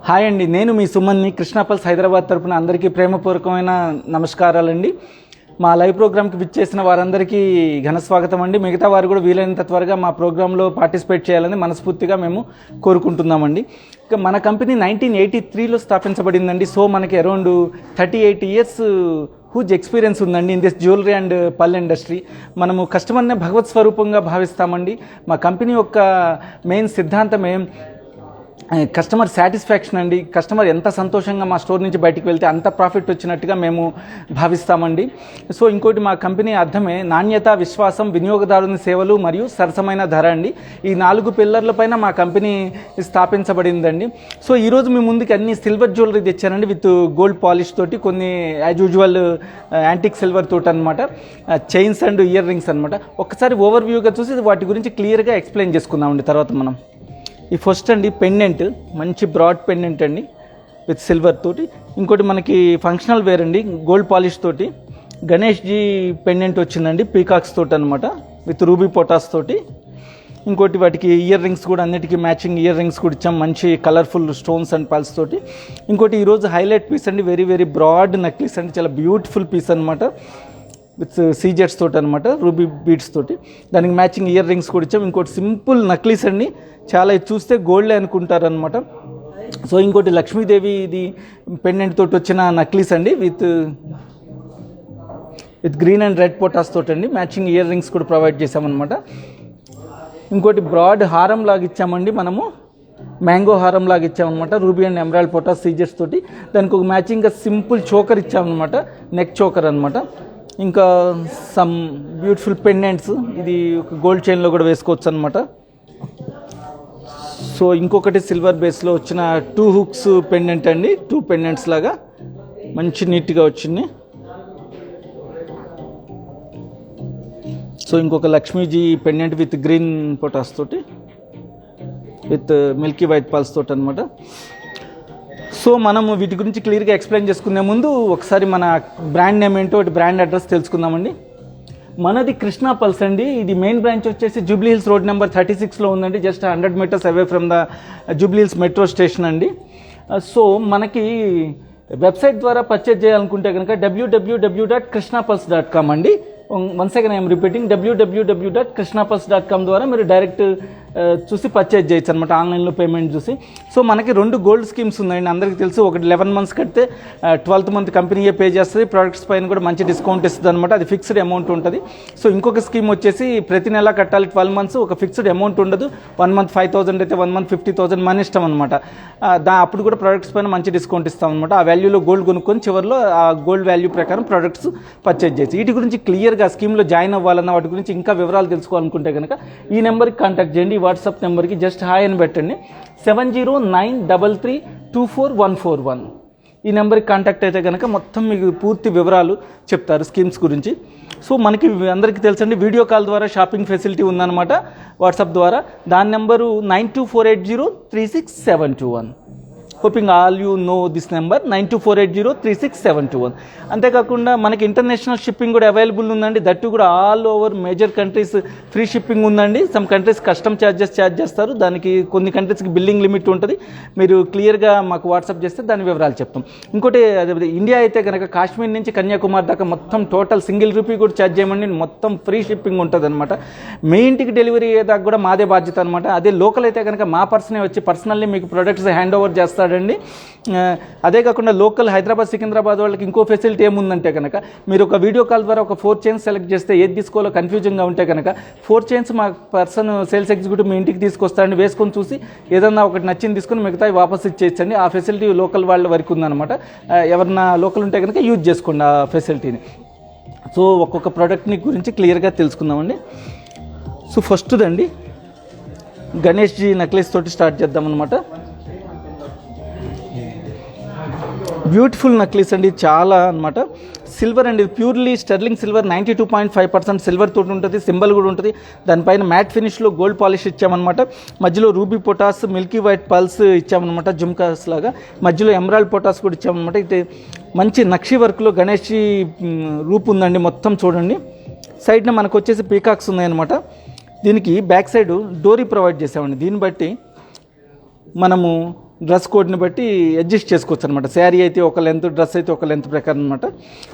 Hi అండి, నేను మీ సుమన్ని Krishna pulse Hyderabad తరపున అందరికీ ప్రేమపూర్వకమైన నమస్కారాలండి. మా లైవ్ ప్రోగ్రామ్కి విచ్చేసిన వారందరికీ ఘన స్వాగతం అండి. మిగతా వారు కూడా వీలైనంత త్వరగా మా ప్రోగ్రాంలో పార్టిసిపేట్ చేయాలని మనస్ఫూర్తిగా మేము కోరుకుంటున్నామండి. ఇక మన కంపెనీ 1983లో స్థాపించబడిందండి. సో మనకి అరౌండ్ 38 ఇయర్స్ హ్యూజ్ ఎక్స్పీరియన్స్ ఉందండి ఇన్ దిస్ జ్యువెలరీ అండ్ పల్ ఇండస్ట్రీ. మనము కస్టమర్నే భగవత్ స్వరూపంగా భావిస్తామండి. మా కంపెనీ యొక్క మెయిన్ సిద్ధాంతమే కస్టమర్ సాటిస్ఫాక్షన్ అండి. కస్టమర్ ఎంత సంతోషంగా మా స్టోర్ నుంచి బయటికి వెళ్తే అంత ప్రాఫిట్ వచ్చినట్టుగా మేము భావిస్తామండి. సో ఇంకోటి, మా కంపెనీ అర్థమే నాణ్యత, విశ్వాసం, వినియోగదారుని సేవలు మరియు సరసమైన ధర అండి. ఈ 4 పిల్లర్లపైన మా కంపెనీ స్థాపించబడిందండి. సో ఈరోజు మీ ముందుకి అన్ని సిల్వర్ జ్యువెలరీ తెచ్చానండి, విత్ గోల్డ్ పాలిష్ తోటి, కొన్ని యాజ్ యూజువల్ యాంటిక్ సిల్వర్ తోటి అనమాట, చైన్స్ అండ్ ఇయర్ రింగ్స్ అనమాట. ఒక్కసారి ఓవర్వ్యూగా చూసి వాటి గురించి క్లియర్గా ఎక్స్ప్లెయిన్ చేసుకుందామండి. తర్వాత మనం ఈ ఫస్ట్ అండి పెండెంట్, మంచి బ్రాడ్ పెండెంట్ అండి విత్ సిల్వర్ తోటి. ఇంకోటి మనకి ఫంక్షనల్ వేర్ అండి, గోల్డ్ పాలిష్ తోటి. గణేష్ జీ పెండెంట్ వచ్చిందండి పీకాక్స్ తోటి అనమాట, విత్ రూబీ పొటాస్ తోటి. ఇంకోటి వాటికి ఇయర్ రింగ్స్ కూడా, అన్నిటికీ మ్యాచింగ్ ఇయర్ రింగ్స్ కూడా ఇచ్చాం, మంచి కలర్ఫుల్ స్టోన్స్ అండ్ పల్స్ తోటి. ఇంకోటి ఈరోజు హైలైట్ పీస్ అండి, వెరీ వెరీ బ్రాడ్ నెక్లెస్ అండి, చాలా బ్యూటిఫుల్ పీస్ అనమాట, విత్ సీజెట్స్ తోటి అనమాట, రూబీ బీడ్స్ తోటి. దానికి మ్యాచింగ్ ఇయర్ రింగ్స్ కూడా ఇచ్చాం. ఇంకోటి సింపుల్ నక్లీస్ అండి, చాలా చూస్తే గోల్డే అనుకుంటారు అనమాట. సో ఇంకోటి లక్ష్మీదేవి ఇది పెండెంట్ తోటి వచ్చిన నక్లీస్ అండి, విత్ గ్రీన్ అండ్ రెడ్ పొటాస్ తోటి అండి, మ్యాచింగ్ ఇయర్ రింగ్స్ కూడా ప్రొవైడ్ చేసామన్నమాట. ఇంకోటి బ్రాడ్ హారం లాగా ఇచ్చామండి, మనము మ్యాంగో హారం లాగా ఇచ్చామన్నమాట, రూబీ అండ్ ఎమరాల్డ్ పొటాస్ సీజెట్స్ తోటి. దానికి ఒక మ్యాచింగ్గా సింపుల్ చోకర్ ఇచ్చామన్నమాట, నెక్ చోకర్ అనమాట. ఇంకా సమ్ బ్యూటిఫుల్ పెండెంట్స్, ఇది ఒక గోల్డ్ చైన్లో కూడా వేసుకోవచ్చు అనమాట. సో ఇంకొకటి సిల్వర్ బేస్లో వచ్చిన 2 హుక్స్ పెండెంట్ అండి, 2 పెండెంట్స్ లాగా మంచి నీట్గా వచ్చింది. సో ఇంకొక లక్ష్మీజీ పెండెంట్ విత్ గ్రీన్ పొటాస్ తోటి, విత్ మిల్కీ వైట్ పల్స్ తోటి అనమాట. సో మనము వీటి గురించి క్లియర్గా ఎక్స్ప్లెయిన్ చేసుకునే ముందు ఒకసారి మన బ్రాండ్ నేమ్ ఏంటో, బ్రాండ్ అడ్రస్ తెలుసుకుందామండి. మనది కృష్ణా పల్స్ అండి. ఇది మెయిన్ బ్రాంచ్ వచ్చేసి జూబ్లీ హిల్స్ రోడ్ నెంబర్ 36లో ఉందండి, just 100 metres away from the Jubilee Hills metro station అండి. సో మనకి వెబ్సైట్ ద్వారా పర్చేజ్ చేయాలనుకుంటే కనుక www.krishnapulse.com అండి. Once again I'm repeating, www.krishnapulse.com ద్వారా మీరు డైరెక్ట్ చూసి పర్చేజ్ చేయొచ్చు అనమాట, ఆన్లైన్లో పేమెంట్ చూసి. సో మనకి 2 గోల్డ్ స్కీమ్స్ ఉన్నాయండి, అందరికీ తెలుసు. ఒకటి 11 మంత్స్ కడితే 12th మంత్ కంపెనీయే పే చేస్తుంది, ప్రోడక్ట్స్ పైన కూడా మంచి డిస్కౌంట్ ఇస్తుంది అనమాట, అది ఫిక్స్డ్ అమౌంట్ ఉంటుంది. సో ఇంకొక స్కీమ్ వచ్చేసి ప్రతి నెల కట్టాలి 12 మంత్స్, ఒక ఫిక్స్డ్ అమౌంట్ ఉండదు. 1 మంత్ 5,000 అయితే 1 మంత్ 50,000, మన ఇష్టం అనమాట. అప్పుడు కూడా ప్రోడక్ట్స్ పైన మంచి డిస్కౌంట్ ఇస్తాం అనమాట. ఆ వాల్యూలో గోల్డ్ కొనుక్కొని చివరిలో ఆ గోల్డ్ వాల్యూ ప్రకారం ప్రోడక్ట్స్ పర్చేజ్ చేయొచ్చు. వీటి గురించి క్లియర్గా స్కీమ్లో జాయిన్ అవ్వాలన్న వాటి గురించి ఇంకా వివరాలు తెలుసుకోవాలనుకుంటే కనుక ఈ నెంబర్కి కాంటాక్ట్ చేయండి. వాట్సాప్ నెంబర్కి జస్ట్ హాయ్ అని పెట్టండి, 7093324141. ఈ నెంబర్కి కాంటాక్ట్ అయితే కనుక మొత్తం మీకు పూర్తి వివరాలు చెప్తారు స్కీమ్స్ గురించి. సో మనకి అందరికీ తెలుసండి, వీడియో కాల్ ద్వారా షాపింగ్ ఫెసిలిటీ ఉందన్నమాట వాట్సాప్ ద్వారా. దాని number 9248036721. Hoping all you know this number, 9248036721. అంతేకాకుండా మనకి ఇంటర్నేషనల్ షిప్పింగ్ కూడా అవైలబుల్ ఉందండి. దట్టు కూడా all over major countries free shipping ఉందండి. సమ్ కంట్రీస్ కస్టమ్ ఛార్జ్ చేస్తారు, దానికి కొన్ని కంట్రీస్కి బిల్లింగ్ లిమిట్ ఉంటుంది. మీరు క్లియర్గా మాకు వాట్సాప్ చేస్తే దాని వివరాలు చెప్తాం. ఇంకోటి, ఇండియా అయితే కనుక కాశ్మీర్ నుంచి కన్యాకుమారి దాకా మొత్తం టోటల్ సింగిల్ రూపీ కూడా ఛార్జ్ చేయమండి, మొత్తం ఫ్రీ షిప్పింగ్ ఉంటుంది అనమాట. మీ ఇంటికి డెలివరీ అయ్యేదాకా కూడా మాదే బాధ్యత అనమాట. అదే లోకల్ అయితే కనుక మా పర్సనే వచ్చి పర్సనల్లీ మీకు ప్రొడక్ట్స్ హ్యాండ్ ఓవర్ చేస్తాడు అండి. అదే కాకుండా లోకల్ హైదరాబాద్, సికింద్రాబాద్ వాళ్ళకి ఇంకో ఫెసిలిటీ ఏముందంటే కనుక, మీరు ఒక వీడియో కాల్ ద్వారా ఒక 4 చైన్స్ సెలెక్ట్ చేస్తే ఏది తీసుకోవాలో కన్ఫ్యూజన్గా ఉంటే కనుక 4 చైన్స్ మా పర్సన్ సేల్స్ ఎగ్జిక్యూటివ్ మీ ఇంటికి తీసుకొస్తారండి. వేసుకొని చూసి ఏదన్నా ఒకటి నచ్చింది తీసుకొని మిగతా వాపస్ ఇచ్చేయచ్చండి. ఆ ఫెసిలిటీ లోకల్ వాళ్ళ వరకు ఉందన్నమాట. ఎవరన్నా లోకల్ ఉంటే కనుక యూజ్ చేసుకోండి ఆ ఫెసిలిటీని. సో ఒక్కొక్క ప్రోడక్ట్ని గురించి క్లియర్గా తెలుసుకుందామండి. సో ఫస్ట్దండి గణేష్ జీ నెక్లెస్ తోటి స్టార్ట్ చేద్దామన్నమాట. బ్యూటిఫుల్ నెక్లెస్ అండి, చాలా అనమాట. సిల్వర్ అండి, ప్యూర్లీ స్టెర్లింగ్ సిల్వర్, 92.5% సిల్వర్ తోటి ఉంటుంది. సింబల్ కూడా ఉంటుంది. దానిపైన మ్యాట్ ఫినిష్లో గోల్డ్ పాలిష్ ఇచ్చామన్నమాట. మధ్యలో ruby పొటాస్, Milky white pulse ఇచ్చామన్నమాట, jhumkas లాగా. మధ్యలో ఎమరాల్డ్ పొటాస్ కూడా ఇచ్చామన్నమాట. ఇది మంచి నక్షి వర్క్లో గణేష్ రూపు ఉందండి, మొత్తం చూడండి. సైడ్న మనకు వచ్చేసి పీకాక్స్ ఉన్నాయన్నమాట. దీనికి బ్యాక్ సైడ్ డోరీ ప్రొవైడ్ చేసామండి. దీన్ని బట్టి మనము డ్రెస్ కోడ్ని బట్టి అడ్జస్ట్ చేసుకోవచ్చు అనమాట. శారీ అయితే ఒక లెంత్, డ్రెస్ అయితే ఒక లెంత్ ప్రకారం అనమాట.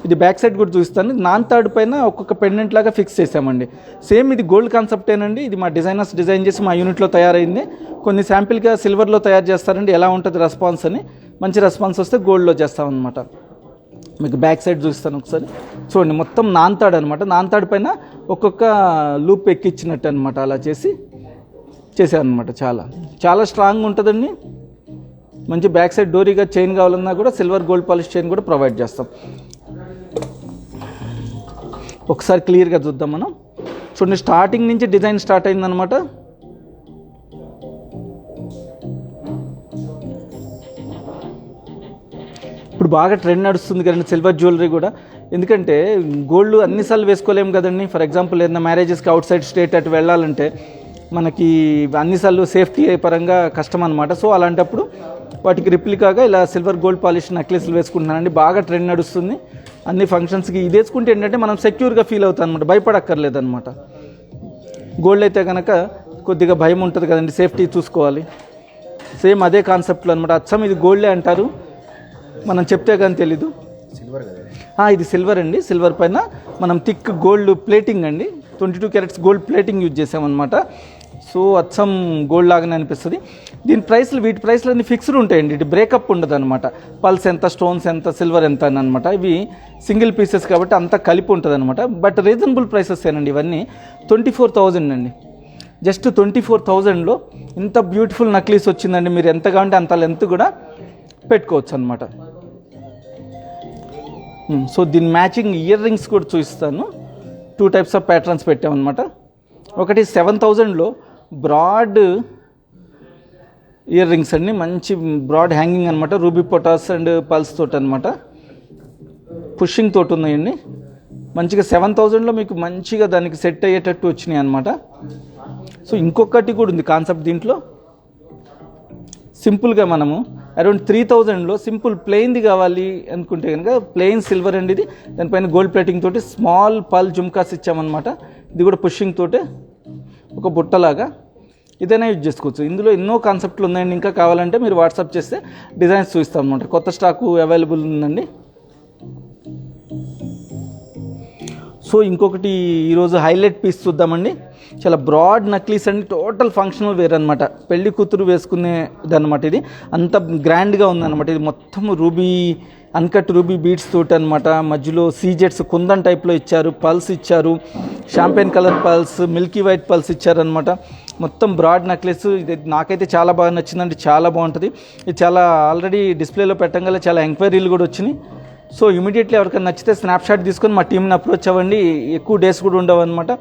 ఇది బ్యాక్ సైడ్ కూడా చూస్తాను. నాన్ థర్డ్ పైన ఒక్కొక్క పెండెంట్ లాగా ఫిక్స్ చేసామండి. సేమ్ ఇది గోల్డ్ కాన్సెప్టేనండి. ఇది మా డిజైనర్స్ డిజైన్ చేసి మా యూనిట్లో తయారైంది. కొన్ని శాంపిల్గా సిల్వర్లో తయారు చేస్తారండి. ఎలా ఉంటుంది రెస్పాన్స్ అని, మంచి రెస్పాన్స్ వస్తే గోల్డ్లో చేస్తామన్నమాట. మీకు బ్యాక్ సైడ్ చూస్తాను ఒకసారి చూడండి. మొత్తం నాన్ థర్డ్ అనమాట. నాన్ థర్డ్ పైన ఒక్కొక్క లూప్ ఎక్కించినట్టు అనమాట. అలా చేసాను అనమాట. చాలా చాలా స్ట్రాంగ్ ఉంటుందండి. మంచి బ్యాక్ సైడ్ డోరీగా చైన్ కావాలన్నా కూడా సిల్వర్ గోల్డ్ పాలిష్ చైన్ కూడా ప్రొవైడ్ చేస్తాం. ఒకసారి క్లియర్గా చూద్దాం మనం. చూడండి, స్టార్టింగ్ నుంచి డిజైన్ స్టార్ట్ అయిందనమాట. ఇప్పుడు బాగా ట్రెండ్ నడుస్తుంది కదండి సిల్వర్ జ్యువెలరీ కూడా. ఎందుకంటే గోల్డ్ అన్నిసార్లు వేసుకోలేము కదండి. ఫర్ ఎగ్జాంపుల్ ఏదైనా మ్యారేజెస్కి అవుట్ సైడ్ స్టేట్ అటు వెళ్ళాలంటే మనకి అన్నిసార్లు సేఫ్టీ పరంగా కష్టం అనమాట. సో అలాంటప్పుడు వాటికి రిప్లికాగా ఇలా సిల్వర్ గోల్డ్ పాలిష్ నెక్లెస్లు వేసుకుంటున్నానండి. బాగా ట్రెండ్ నడుస్తుంది. అన్ని ఫంక్షన్స్కి ఇది వేసుకుంటే ఏంటంటే మనం సెక్యూర్గా ఫీల్ అవుతాం అనమాట, భయపడక్కర్లేదన్నమాట. గోల్డ్ అయితే కనుక కొద్దిగా భయం ఉంటుంది కదండి, సేఫ్టీ చూసుకోవాలి. సేమ్ అదే కాన్సెప్ట్లో అనమాట. అచ్చం ఇది గోల్డే అంటారు, మనం చెప్తే కానీ తెలీదు. ఇది సిల్వర్ అండి. సిల్వర్ పైన మనం థిక్ గోల్డ్ ప్లేటింగ్ అండి, 22 క్యారెట్స్ గోల్డ్ ప్లేటింగ్ యూజ్ చేసామన్నమాట. సో అచ్చం గోల్డ్ లాగానే అనిపిస్తుంది. దీని ప్రైస్లు, వీటి ప్రైస్లు అన్ని ఫిక్స్డ్ ఉంటాయండి. ఇటు బ్రేకప్ ఉండదు అనమాట. పల్స్ ఎంత, స్టోన్స్ ఎంత, సిల్వర్ ఎంత అని అనమాట. ఇవి సింగిల్ పీసెస్ కాబట్టి అంతా కలిపి ఉంటుంది అనమాట. బట్ రీజనబుల్ ప్రైసెస్ ఏనండి ఇవన్నీ. 24,000 అండి. జస్ట్ 24,000లో ఇంత బ్యూటిఫుల్ నక్లీస్ వచ్చిందండి. మీరు ఎంత కావాలంటే అంత లెంత్ కూడా పెట్టుకోవచ్చు అనమాట. సో దీని మ్యాచింగ్ ఇయర్ రింగ్స్ కూడా చూపిస్తాను. 2 టైప్స్ ఆఫ్ ప్యాటర్న్స్ పెట్టామన్నమాట. ఒకటి 7,000లో బ్రాడ్ ఇయర్ రింగ్స్ అండి, మంచి బ్రాడ్ హ్యాంగింగ్ అనమాట. రూబీ పొటాస్ అండ్ పల్స్ తోటి అనమాట, పుషింగ్ తోటి ఉన్నాయండి. మంచిగా 7,000లో మీకు మంచిగా దానికి సెట్ అయ్యేటట్టు వచ్చినాయి అనమాట. సో ఇంకొకటి కూడా ఉంది కాన్సెప్ట్ దీంట్లో. సింపుల్గా మనము అరౌండ్ 3,000లో సింపుల్ ప్లెయిన్ది కావాలి అనుకుంటే కనుక ప్లెయిన్ సిల్వర్ అండి. ఇది దానిపైన గోల్డ్ ప్లేటింగ్ తోటి స్మాల్ పల్ జుమ్కాస్ ఇచ్చామన్నమాట. ఇది కూడా పుషింగ్ తోటే ఒక బుట్టలాగా ఇదైనా యూజ్ చేసుకోవచ్చు. ఇందులో ఎన్నో కాన్సెప్ట్లు ఉన్నాయండి. ఇంకా కావాలంటే మీరు వాట్సాప్ చేస్తే డిజైన్స్ చూపిస్తాం అనమాట. కొత్త స్టాకు అవైలబుల్ ఉందండి. సో ఇంకొకటి ఈరోజు హైలైట్ పీస్ చూద్దామండి. చాలా బ్రాడ్ నక్లీస్ అండి, టోటల్ ఫంక్షనల్ వేర్ అనమాట. పెళ్లి కూతురు వేసుకునేది అనమాట. ఇది అంత గ్రాండ్గా ఉందన్నమాట. ఇది మొత్తం రూబీ, అన్కట్ రూబీ బీడ్స్ తోటి అనమాట. మధ్యలో సీజెట్స్ కుందన్ టైప్లో ఇచ్చారు, పల్స్ ఇచ్చారు, champagne colour pulse, Milky white pulse ఇచ్చారనమాట. మొత్తం బ్రాడ్ నెక్లెస్. ఇది నాకైతే చాలా బాగా నచ్చిందండి, చాలా బాగుంటుంది. ఇది చాలా ఆల్రెడీ డిస్ప్లేలో పెట్టడం చాలా ఎంక్వైరీలు కూడా వచ్చినాయి. సో ఇమీడియట్లీ ఎవరికైనా నచ్చితే స్నాప్షాట్ తీసుకొని మా టీంని అప్రోచ్ అవ్వండి. ఎక్కువ డేస్ కూడా ఉండవు అనమాట.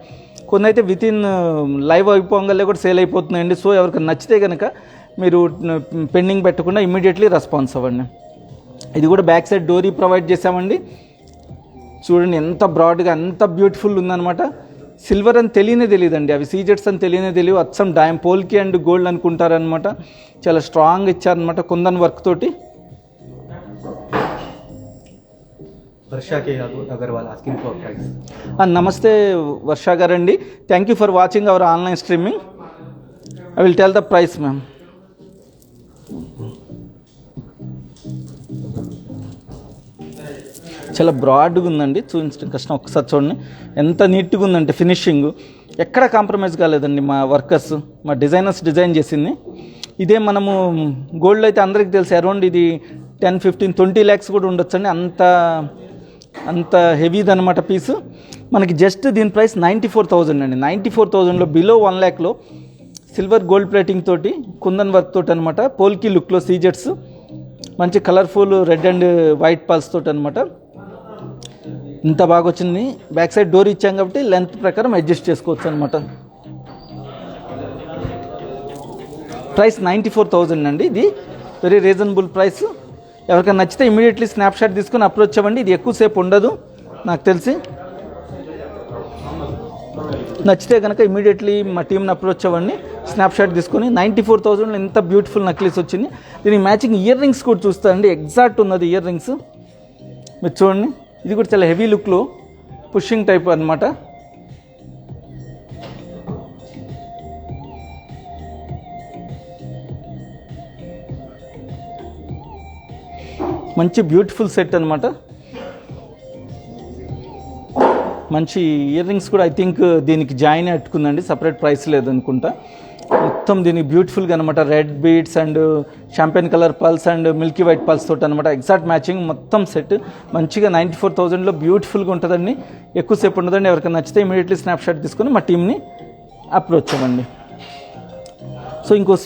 కొన్ని అయితే వితిన్ లైవ్ అయిపోగానే కూడా సేల్ అయిపోతున్నాయండి. సో ఎవరికైనా నచ్చితే కనుక మీరు పెండింగ్ పెట్టకుండా ఇమీడియట్లీ రెస్పాన్స్ అవ్వండి. ఇది కూడా బ్యాక్ సైడ్ డోరీ ప్రొవైడ్ చేసామండి. చూడండి ఎంత బ్రాడ్గా, ఎంత బ్యూటిఫుల్ ఉందన్నమాట. సిల్వర్ అని తెలియదండి, అవి సీజెట్స్ అని తెలియవు. అచ్చం పోల్కి అండ్ గోల్డ్ అనుకుంటారనమాట. చాలా స్ట్రాంగ్ ఇచ్చారనమాట కుందన్ వర్క్ తోటి. నమస్తే వర్ష గారండి. Thank you for watching our online streaming. I will tell the price ma'am. చాలా బ్రాడ్గా ఉందండి, చూపించడం కష్టం. ఒకసారి చూడండి ఎంత నీట్గా ఉందంటే ఫినిషింగ్ ఎక్కడ కాంప్రమైజ్ కాలేదండి. మా వర్కర్స్, మా డిజైనర్స్ డిజైన్ చేసింది. ఇదే మనము గోల్డ్ అయితే అందరికీ తెలుసు అరౌండ్ ఇది 10, 15, 20 lakhs కూడా ఉండొచ్చండి. అంత హెవీది అనమాట పీసు. మనకి జస్ట్ దీని ప్రైస్ 94,000 అండి. 94,000లో బిలో 1 lakhలో సిల్వర్ గోల్డ్ ప్లేటింగ్ తోటి, కుందన్ వర్క్ తోటి అనమాట. పోల్కి లుక్లో సీజెట్స్, మంచి colourful red and white pulse తోటి అనమాట. ఇంత బాగా వచ్చింది. బ్యాక్ సైడ్ డోర్ ఇచ్చాం కాబట్టి లెంత్ ప్రకారం అడ్జస్ట్ చేసుకోవచ్చు అనమాట. ప్రైస్ 94,000 అండి. ఇది వెరీ రీజనబుల్ ప్రైస్. ఎవరికైనా నచ్చితే ఇమీడియట్లీ స్నాప్షాట్ తీసుకొని అప్రోచ్ అవ్వండి. ఇది ఎక్కువసేపు ఉండదు నాకు తెలిసి. నచ్చితే కనుక ఇమీడియట్లీ మా టీంని అప్రోచ్ అవ్వండి, స్నాప్షాట్ తీసుకొని. 94,000లో ఎంత బ్యూటిఫుల్ నక్లీస్ వచ్చింది. దీనికి మ్యాచింగ్ ఇయర్ రింగ్స్ కూడా చూస్తానండి. ఎగ్జాక్ట్ ఉన్నది ఇయర్ రింగ్స్. మీరు చూడండి, ఇది కూడా చాలా హెవీ లుక్లో పుషింగ్ టైప్ అనమాట. మంచి బ్యూటిఫుల్ సెట్ అనమాట. మంచి ఇయర్ రింగ్స్ కూడా ఐ థింక్ దీనికి జాయిన్ అట్టుకుందండి, సపరేట్ ప్రైస్ లేదనుకుంటా. మొత్తం దీనికి బ్యూటిఫుల్గా అనమాట red beads and champagne colour pulse and Milky white pulse తోటి అనమాట ఎగ్జాక్ట్ మ్యాచింగ్ మొత్తం సెట్. మంచిగా 94,000లో బ్యూటిఫుల్గా ఉంటుందండి, ఎక్కువసేపు ఉండదండి. ఎవరికైనా నచ్చితే ఇమీడియట్లీ స్నాప్షాట్ తీసుకొని మా టీమ్ని అప్రోచ్ అవ్వండి. సో ఇంకో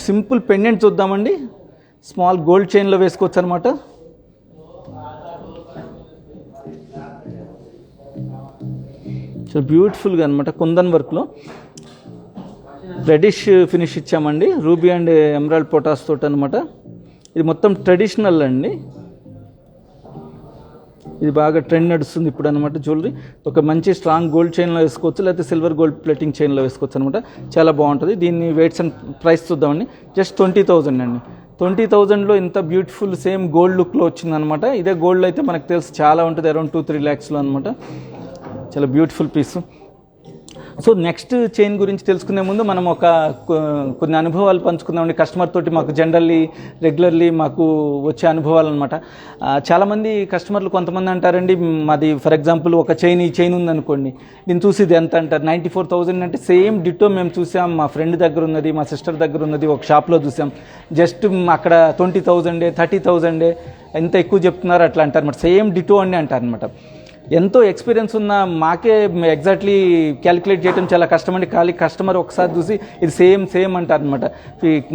సింపుల్ పెండెంట్ చూద్దామండి, స్మాల్ గోల్డ్ చైన్లో వేసుకోవచ్చు అనమాట. చాలా బ్యూటిఫుల్గా అనమాట కుందన్ వర్క్లో రెడిష్ ఫినిష్ ఇచ్చామండి, రూబీ అండ్ ఎమరాల్డ్ పొటాస్ తోటి అనమాట. ఇది మొత్తం ట్రెడిషనల్ అండి, ఇది బాగా ట్రెండ్ నడుస్తుంది ఇప్పుడు అనమాట. జ్యువెలరీ ఒక మంచి స్ట్రాంగ్ గోల్డ్ చైన్లో వేసుకోవచ్చు, లేకపోతే సిల్వర్ గోల్డ్ ప్లేటింగ్ చైన్లో వేసుకోవచ్చు అనమాట. చాలా బాగుంటుంది. దీన్ని వెయిట్స్ అండ్ ప్రైస్ చూద్దామండి. జస్ట్ 20,000 అండి. 20,000లో ఇంత బ్యూటిఫుల్ సేమ్ గోల్డ్ లుక్లో వచ్చిందనమాట. ఇదే గోల్డ్ అయితే మనకు తెలుసు చాలా ఉంటుంది, అరౌండ్ 2-3 lakhsలో అనమాట. చాలా beautiful piece. So next chain గురించి తెలుసుకునే ముందు మనం కొన్ని అనుభవాలు పంచుకుందామండి కస్టమర్ తోటి. మాకు జనరల్లీ రెగ్యులర్లీ మాకు వచ్చే అనుభవాలు అనమాట. చాలామంది కస్టమర్లు కొంతమంది అంటారండి, మాది ఫర్ ఎగ్జాంపుల్ ఒక చైన్ ఈ చైన్ ఉందనుకోండి, నేను చూసి ఇది ఎంత అంటారు, 94,000 అంటే సేమ్ డిటో మేము చూసాం, మా ఫ్రెండ్ దగ్గర ఉన్నది, మా సిస్టర్ దగ్గర ఉన్నది, ఒక షాప్లో చూసాం, జస్ట్ అక్కడ 20,000 30,000 ఎంత ఎక్కువ చెప్తున్నారు అట్లా అంటారు అనమాట. సేమ్ డిటో అని అంటారు అనమాట. ఎంతో ఎక్స్పీరియన్స్ ఉన్న మాకే ఎగ్జాక్ట్లీ క్యాలిక్యులేట్ చేయడం చాలా కష్టమండి. కస్టమర్ ఒకసారి చూసి ఇది సేమ్ అంటారు అనమాట.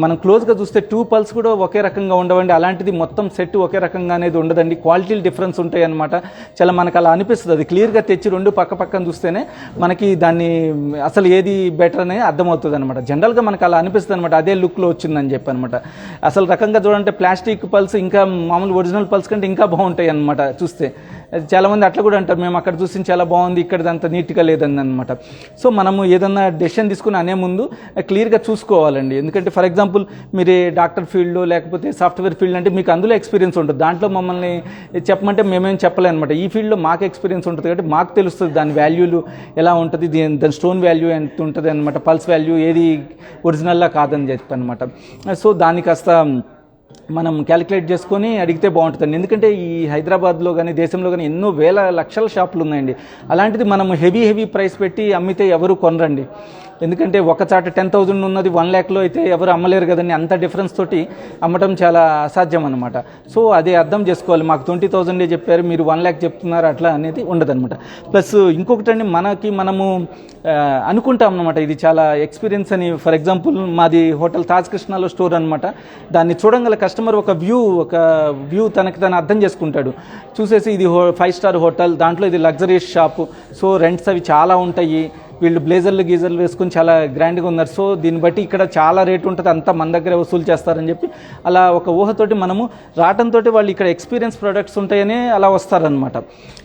మనం క్లోజ్గా చూస్తే 2 పల్స్ కూడా ఒకే రకంగా ఉండవండి, అలాంటిది మొత్తం సెట్ ఒకే రకంగా అనేది ఉండదండి, క్వాలిటీలు డిఫరెన్స్ ఉంటాయి అనమాట. చాలా మనకు అలా అనిపిస్తుంది, అది క్లియర్గా తెచ్చి 2 పక్కన చూస్తేనే మనకి దాన్ని అసలు ఏది బెటర్ అనేది అర్థమవుతుంది అనమాట. జనరల్గా మనకు అలా అనిపిస్తుంది అనమాట, అదే లుక్లో వచ్చిందని చెప్పి అనమాట. అసలు రకంగా చూడాలంటే ప్లాస్టిక్ పల్స్ ఇంకా మామూలు ఒరిజినల్ పల్స్ కంటే ఇంకా బాగుంటాయి అనమాట చూస్తే. చాలామంది అట్లా కూడా అంటారు, మేము అక్కడ చూసి చాలా బాగుంది, ఇక్కడది అంత నీట్గా లేదని అనమాట. సో మనము ఏదన్నా డెసిషన్ తీసుకుని అనే ముందు క్లియర్గా చూసుకోవాలండి. ఎందుకంటే ఫర్ ఎగ్జాంపుల్ మీరు డాక్టర్ ఫీల్డ్ లేకపోతే సాఫ్ట్వేర్ ఫీల్డ్ అంటే మీకు అందులో ఎక్స్పీరియన్స్ ఉంటుంది, దాంట్లో మమ్మల్ని చెప్పమంటే మేమేం చెప్పలేము అనమాట. ఈ ఫీల్డ్లో మాకు ఎక్స్పీరియన్స్ ఉంటుంది కాబట్టి మాకు తెలుస్తుంది దాని వాల్యూలు ఎలా ఉంటుంది, దాని స్టోన్ వాల్యూ ఎంత ఉంటుంది అనమాట, పల్స్ వాల్యూ ఏది ఒరిజినల్లా కాదని చెప్పి అనమాట. సో దాన్ని కాస్త మనం క్యాలిక్యులేట్ చేసుకొని అడిగితే బాగుంటుందండి. ఎందుకంటే ఈ హైదరాబాద్లో కానీ దేశంలో కానీ ఎన్నో వేల లక్షల షాపులు ఉన్నాయండి. అలాంటిది మనం హెవీ ప్రైస్ పెట్టి అమ్మితే ఎవరు కొనరండి. ఎందుకంటే ఒక చాట 10,000 ఉన్నది 1 lakhలో అయితే ఎవరు అమ్మలేరు కదండి. అంత డిఫరెన్స్ తోటి అమ్మటం చాలా అసాధ్యం అనమాట. సో అదే అర్థం చేసుకోవాలి, మాకు 20,000 చెప్పారు, మీరు 1 lakh చెప్తున్నారు, అట్లా అనేది ఉండదన్నమాట. ప్లస్ ఇంకొకటండి, మనము అనుకుంటాం అనమాట ఇది చాలా ఎక్స్పీరియన్స్ అని. ఫర్ ఎగ్జాంపుల్ మాది హోటల్ తాజ్ కృష్ణాలో స్టోర్ అనమాట. దాన్ని చూడంగల కస్టమర్ ఒక వ్యూ తనకి తను అర్థం చేసుకుంటాడు. చూసేసి ఇది 5 star హోటల్, దాంట్లో ఇది లగ్జరీస్ షాపు, సో రెంట్స్ అవి చాలా ఉంటాయి, వీళ్ళు బ్లేజర్లు గీజర్లు వేసుకొని చాలా గ్రాండ్గా ఉన్నారు, సో దీన్ని బట్టి ఇక్కడ చాలా రేటు ఉంటుంది, అంతా మన దగ్గరే వసూలు చేస్తారని చెప్పి అలా ఒక ఊహతోటి మనము రావడంతో వాళ్ళు ఇక్కడ ఎక్స్పీరియన్స్ ప్రొడక్ట్స్ ఉంటాయని అలా వస్తారనమాట.